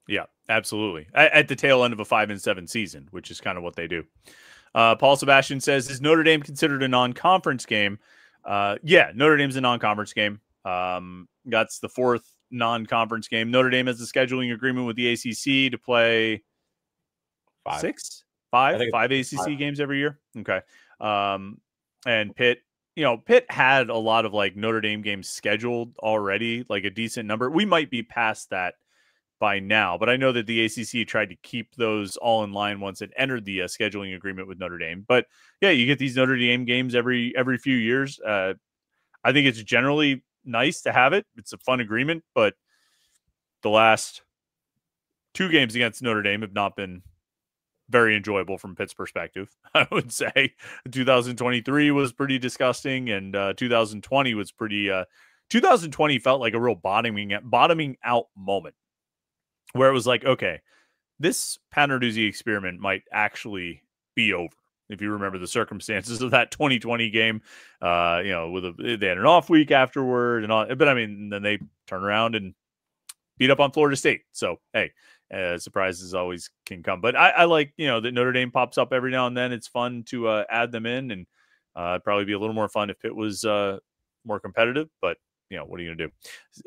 Speaker 1: Yeah, absolutely. At the tail end of a 5-7 season, which is kind of what they do. Paul Sebastian says, is Notre Dame considered a non-conference game? Yeah, Notre Dame's a non-conference game. That's the 4th non-conference game. Notre Dame has a scheduling agreement with the ACC to play 5 ACC games every year. Okay. And Pitt had a lot of, like, Notre Dame games scheduled already, like a decent number. We might be past that by now, but I know that the ACC tried to keep those all in line once it entered the scheduling agreement with Notre Dame. But yeah, you get these Notre Dame games every few years. I think it's generally nice to have it. It's a fun agreement, but the last 2 games against Notre Dame have not been very enjoyable from Pitt's perspective. I would say 2023 was pretty disgusting, and 2020 was pretty. 2020 felt like a real bottoming out moment, where it was like, okay, this Panthers experiment might actually be over. If you remember the circumstances of that 2020 game, they had an off week afterward and all, but I mean, then they turn around and beat up on Florida State. So, hey, surprises always can come, but I like, that Notre Dame pops up every now and then. It's fun to add them in, and it'd probably be a little more fun if it was more competitive, but what are you going to do?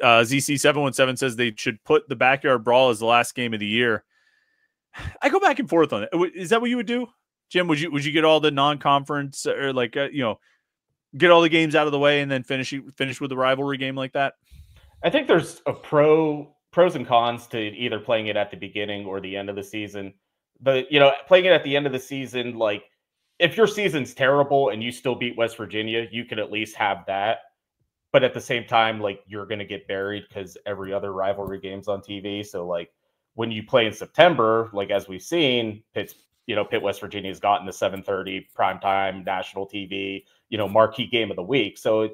Speaker 1: ZC717 says they should put the Backyard Brawl as the last game of the year. I go back and forth on it. Is that what you would do, Jim? Would you get all the non-conference or get all the games out of the way and then finish with a rivalry game like that?
Speaker 2: I think there's a pros and cons to either playing it at the beginning or the end of the season. But, playing it at the end of the season, like, if your season's terrible and you still beat West Virginia, you could at least have that. But at the same time, like, you're going to get buried because every other rivalry game's on TV. So, like, when you play in September, like, as we've seen, Pitt West Virginia has gotten the 7:30 primetime national TV, marquee game of the week. So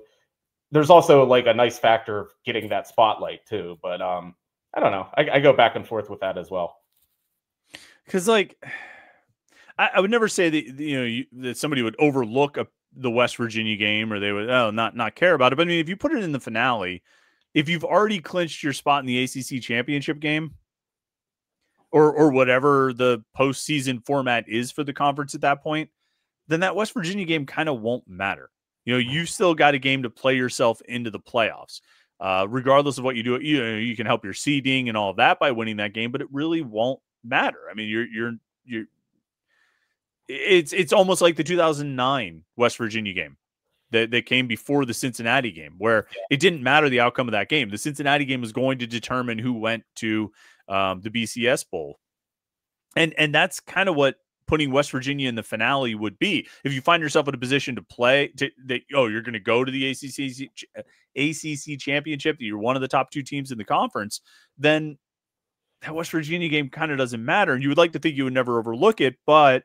Speaker 2: there's also, like, a nice factor of getting that spotlight too. But I don't know. I go back and forth with that as well.
Speaker 1: Because, like, I would never say that that somebody would overlook the West Virginia game, or they would not care about it. But I mean, if you put it in the finale, if you've already clinched your spot in the ACC championship game, or whatever the postseason format is for the conference at that point, then that West Virginia game kind of won't matter. You still got a game to play yourself into the playoffs. Regardless of what you do, you can help your seeding and all of that by winning that game, but it really won't matter. I mean, it's almost like the 2009 West Virginia game that came before the Cincinnati game, where it didn't matter the outcome of that game. The Cincinnati game was going to determine who went to the BCS Bowl. And that's kind of what putting West Virginia in the finale would be. If you find yourself in a position to play, you're going to go to the ACC championship, that you're one of the top 2 teams in the conference, then that West Virginia game kind of doesn't matter. And you would like to think you would never overlook it, but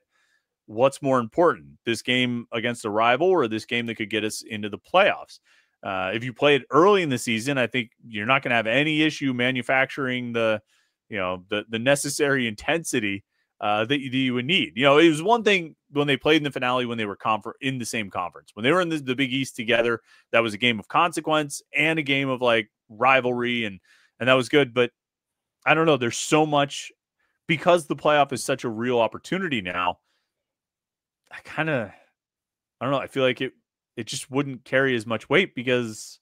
Speaker 1: what's more important, this game against a rival or this game that could get us into the playoffs? If you play it early in the season, I think you're not going to have any issue manufacturing the necessary intensity that you would need. You know, it was one thing when they played in the finale when they were in the same conference. When they were in the Big East together, that was a game of consequence and a game of like rivalry, and that was good. But I don't know. There's so much because the playoff is such a real opportunity now. I don't know. I feel like it just wouldn't carry as much weight because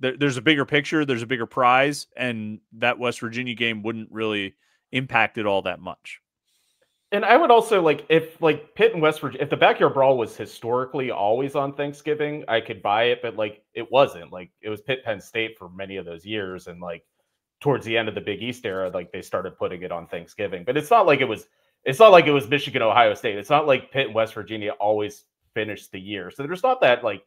Speaker 1: there's a bigger picture, there's a bigger prize, and that West Virginia game wouldn't really impact it all that much.
Speaker 2: And I would also like if like Pitt and West Virginia, if the backyard brawl was historically always on Thanksgiving, I could buy it, but like it wasn't. Like it was Pitt Penn State for many of those years, and like towards the end of the Big East era, like they started putting it on Thanksgiving. But it's not like it was. It's not like it was Michigan, Ohio State. It's not like Pitt and West Virginia always finished the year. So there's not that like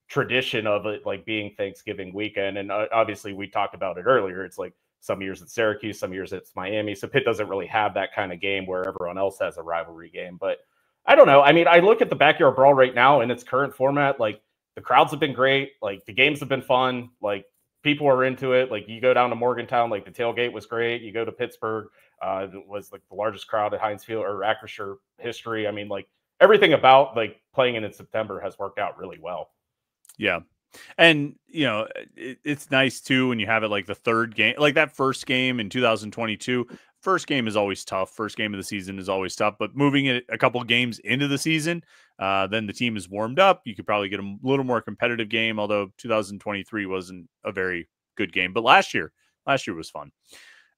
Speaker 2: tradition of it like being Thanksgiving weekend. And obviously we talked about it earlier. It's like some years it's Syracuse, some years it's Miami. So Pitt doesn't really have that kind of game where everyone else has a rivalry game. But I don't know. I mean, I look at the backyard brawl right now in its current format. Like the crowds have been great. Like the games have been fun. Like people are into it. Like you go down to Morgantown, like the tailgate was great. You go to Pittsburgh, it was like the largest crowd at Heinz Field or Acrisure history. I mean, like everything about like playing in September has worked out really well.
Speaker 1: Yeah. And, you know, it's nice too when you have it like the third game, like that first game in 2022. First game is always tough. First game of the season is always tough. But moving it a couple games into the season, then the team is warmed up. You could probably get a little more competitive game, although 2023 wasn't a very good game. But last year was fun.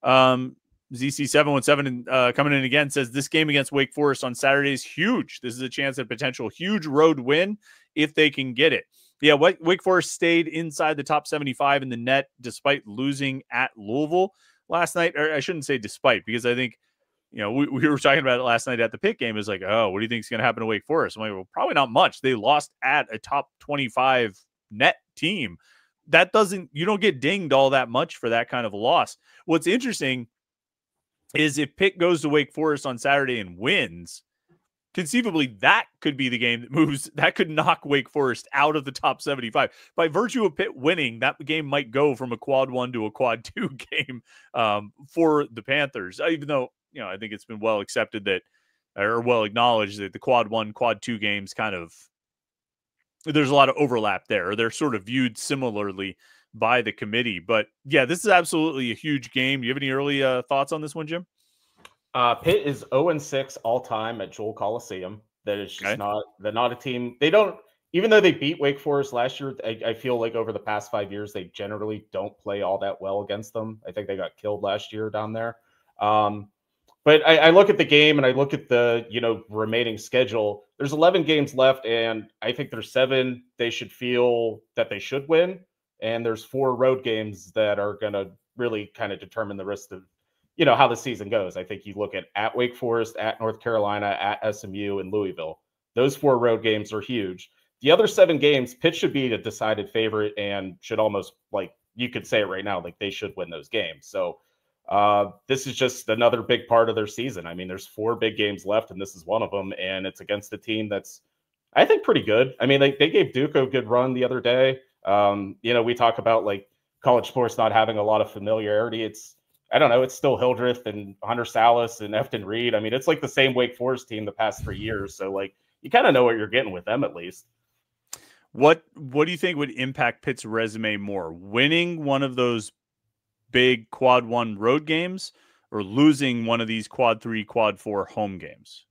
Speaker 1: ZC717 coming in again says this game against Wake Forest on Saturday is huge. This is a chance at potential huge road win if they can get it. Yeah, Wake Forest stayed inside the top 75 in the net despite losing at Louisville last night. Or I shouldn't say despite, because I think, you know, we were talking about it last night at the Pitt game. Is like, oh, what do you think is going to happen to Wake Forest? I'm like, well, probably not much. They lost at a top 25 net team. You don't get dinged all that much for that kind of a loss. What's interesting is if Pitt goes to Wake Forest on Saturday and wins, conceivably that could be the game that could knock Wake Forest out of the top 75. By virtue of Pitt winning, that game might go from a quad 1 to a quad 2 game for the Panthers, even though, you know, I think it's been well accepted that, or well acknowledged that the quad 1, quad 2 games kind of, there's a lot of overlap there, or they're sort of viewed similarly by the committee. But yeah, this is absolutely a huge game. Do you have any early thoughts on this one, Jim?
Speaker 2: Pitt is 0-6 all time at Jewel Coliseum. That is just they're not a team. They don't, even though they beat Wake Forest last year, I feel like over the past 5 years, they generally don't play all that well against them. I think they got killed last year down there. But I look at the game and I look at the, you know, remaining schedule. There's 11 games left, and I think there's 7 they should feel that they should win. And there's 4 road games that are going to really kind of determine the rest of, you know, how the season goes. I think you look at Wake Forest, at North Carolina, at SMU, and Louisville. Those 4 road games are huge. The other 7 games, Pitt should be a decided favorite and should almost, like, you could say it right now, like they should win those games. So this is just another big part of their season. I mean, there's 4 big games left, and this is one of them, and it's against a team that's, I think, pretty good. I mean, they gave Duke a good run the other day. You know, we talk about, like, college sports not having a lot of familiarity. I don't know, it's still Hildreth and Hunter Salas and Efton Reed. I mean, it's like the same Wake Forest team the past 3 years. So, like, you kind of know what you're getting with them at least.
Speaker 1: What do you think would impact Pitt's resume more? Winning one of those big quad 1 road games or losing one of these quad 3, quad 4 home games?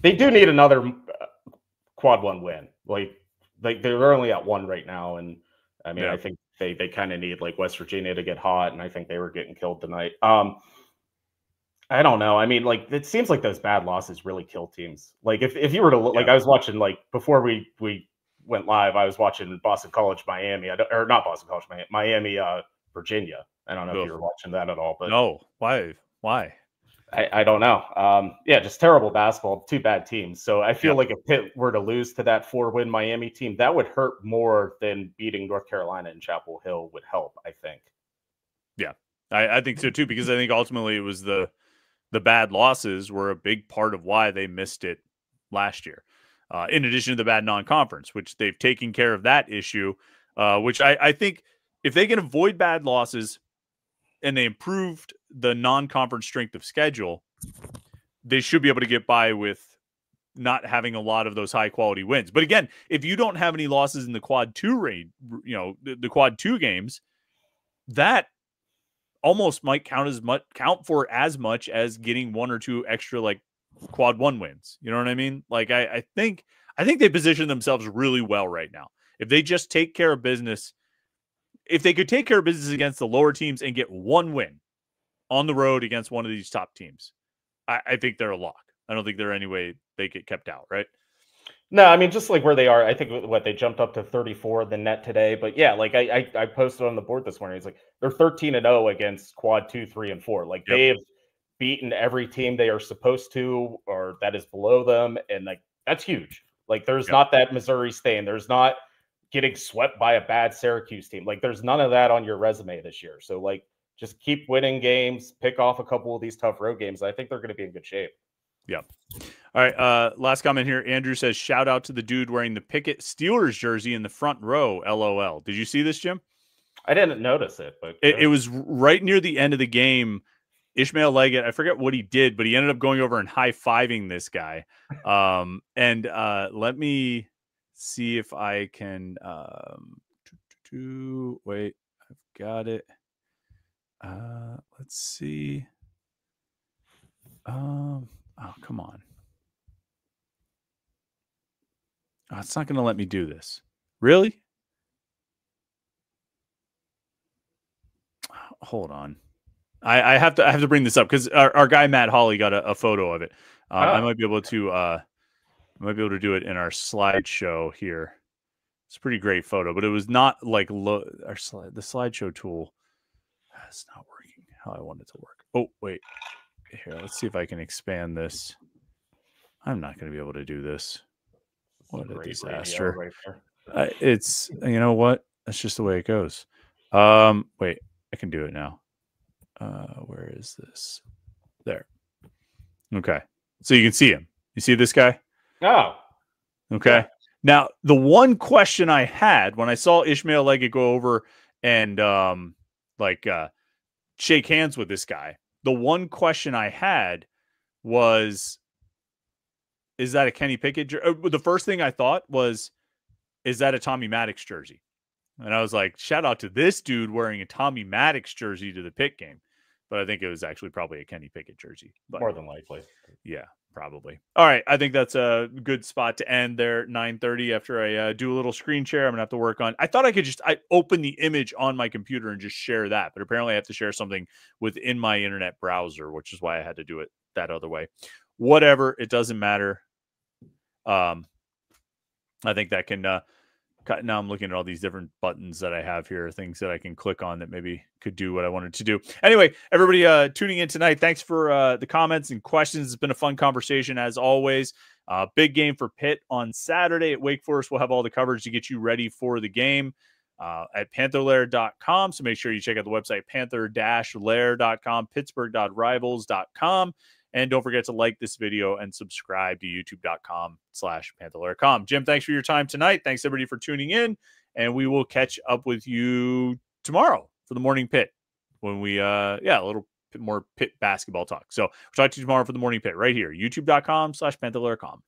Speaker 2: They do need another quad 1 win. Like they're only at 1 right now, and I mean, yeah. I think they kind of need like West Virginia to get hot, and I think they were getting killed tonight. I don't know. I mean, like it seems like those bad losses really kill teams. Like if you were to like, I was watching, like, before we went live, I was watching Boston College Miami, or not Boston College Miami Virginia. I don't know if you were watching that at all, but
Speaker 1: no, why?
Speaker 2: I don't know. Yeah, just terrible basketball, 2 bad teams. So I feel like if Pitt were to lose to that 4-win Miami team, that would hurt more than beating North Carolina and Chapel Hill would help, I think.
Speaker 1: Yeah, I think so too, because I think ultimately it was the bad losses were a big part of why they missed it last year. In addition to the bad non-conference, which they've taken care of that issue, which I think if they can avoid bad losses and they improved the non-conference strength of schedule, they should be able to get by with not having a lot of those high quality wins. But again, if you don't have any losses in the quad 2 rate, the quad 2 games, that almost might count for as much as getting 1 or 2 extra like quad 1 wins. You know what I mean? Like I think they position themselves really well right now. If they just take care of business, if they could take care of business against the lower teams and get 1 win on the road against one of these top teams, I think they're a lock. I don't think there any way they get kept out, right?
Speaker 2: No, I mean, just like where they are, I think what they jumped up to 34 the net today. But yeah, like I posted on the board this morning. It's like they're 13-0 against quad 2, 3, and 4. Like they've beaten every team they are supposed to, or that is below them, and like that's huge. Like there's not that Missouri stain. There's not getting swept by a bad Syracuse team. Like there's none of that on your resume this year. So like just keep winning games, pick off a couple of these tough road games. I think they're going to be in good shape.
Speaker 1: Yeah. All right. Last comment here. Andrew says, shout out to the dude wearing the Pickett Steelers jersey in the front row. LOL. Did you see this, Jim?
Speaker 2: I didn't notice it, but
Speaker 1: it was right near the end of the game. Ishmael Leggett, I forget what he did, but he ended up going over and high-fiving this guy. Let me see if I can wait, I've got it. Let's see. Oh, come on. Oh, it's not going to let me do this. Really? Hold on. I have to bring this up because our guy Matt Hawley got a photo of it. I might be able to do it in our slideshow here. It's a pretty great photo, but it was not like the slideshow tool. It's not working how I want it to work. Oh wait, here. Let's see if I can expand this. I'm not going to be able to do this. What a disaster! Right there. It's, you know what? That's just the way it goes. Wait, I can do it now. Where is this? There. Okay. So you can see him. You see this guy?
Speaker 2: Oh.
Speaker 1: Okay. Yeah. Now, the one question I had when I saw Ishmael Leggett go over and shake hands with this guy, the one question I had was, is that a Kenny Pickett jersey? The first thing I thought was, is that a Tommy Maddox jersey? And I was like, shout out to this dude wearing a Tommy Maddox jersey to the Pitt game. But I think it was actually probably a Kenny Pickett jersey. But
Speaker 2: more than likely.
Speaker 1: Yeah, probably. All right. I think that's a good spot to end there. 9:30 after I do a little screen share. I'm going to have to work on. I thought I could I open the image on my computer and just share that. But apparently I have to share something within my internet browser, which is why I had to do it that other way. Whatever. It doesn't matter. I think that can... now I'm looking at all these different buttons that I have here, things that I can click on that maybe could do what I wanted to do. Anyway, everybody tuning in tonight, thanks for the comments and questions. It's been a fun conversation as always. Big game for Pitt on Saturday at Wake Forest. We'll have all the coverage to get you ready for the game at Panther-Lair.com. So make sure you check out the website, Panther-Lair.com, Pittsburgh.rivals.com. And don't forget to like this video and subscribe to youtube.com/Panther-Lair.com. Jim, thanks for your time tonight. Thanks, everybody, for tuning in. And we will catch up with you tomorrow for the Morning Pit when we, a little bit more Pitt basketball talk. So we'll talk to you tomorrow for the Morning Pit right here, youtube.com/Panther-Lair.com.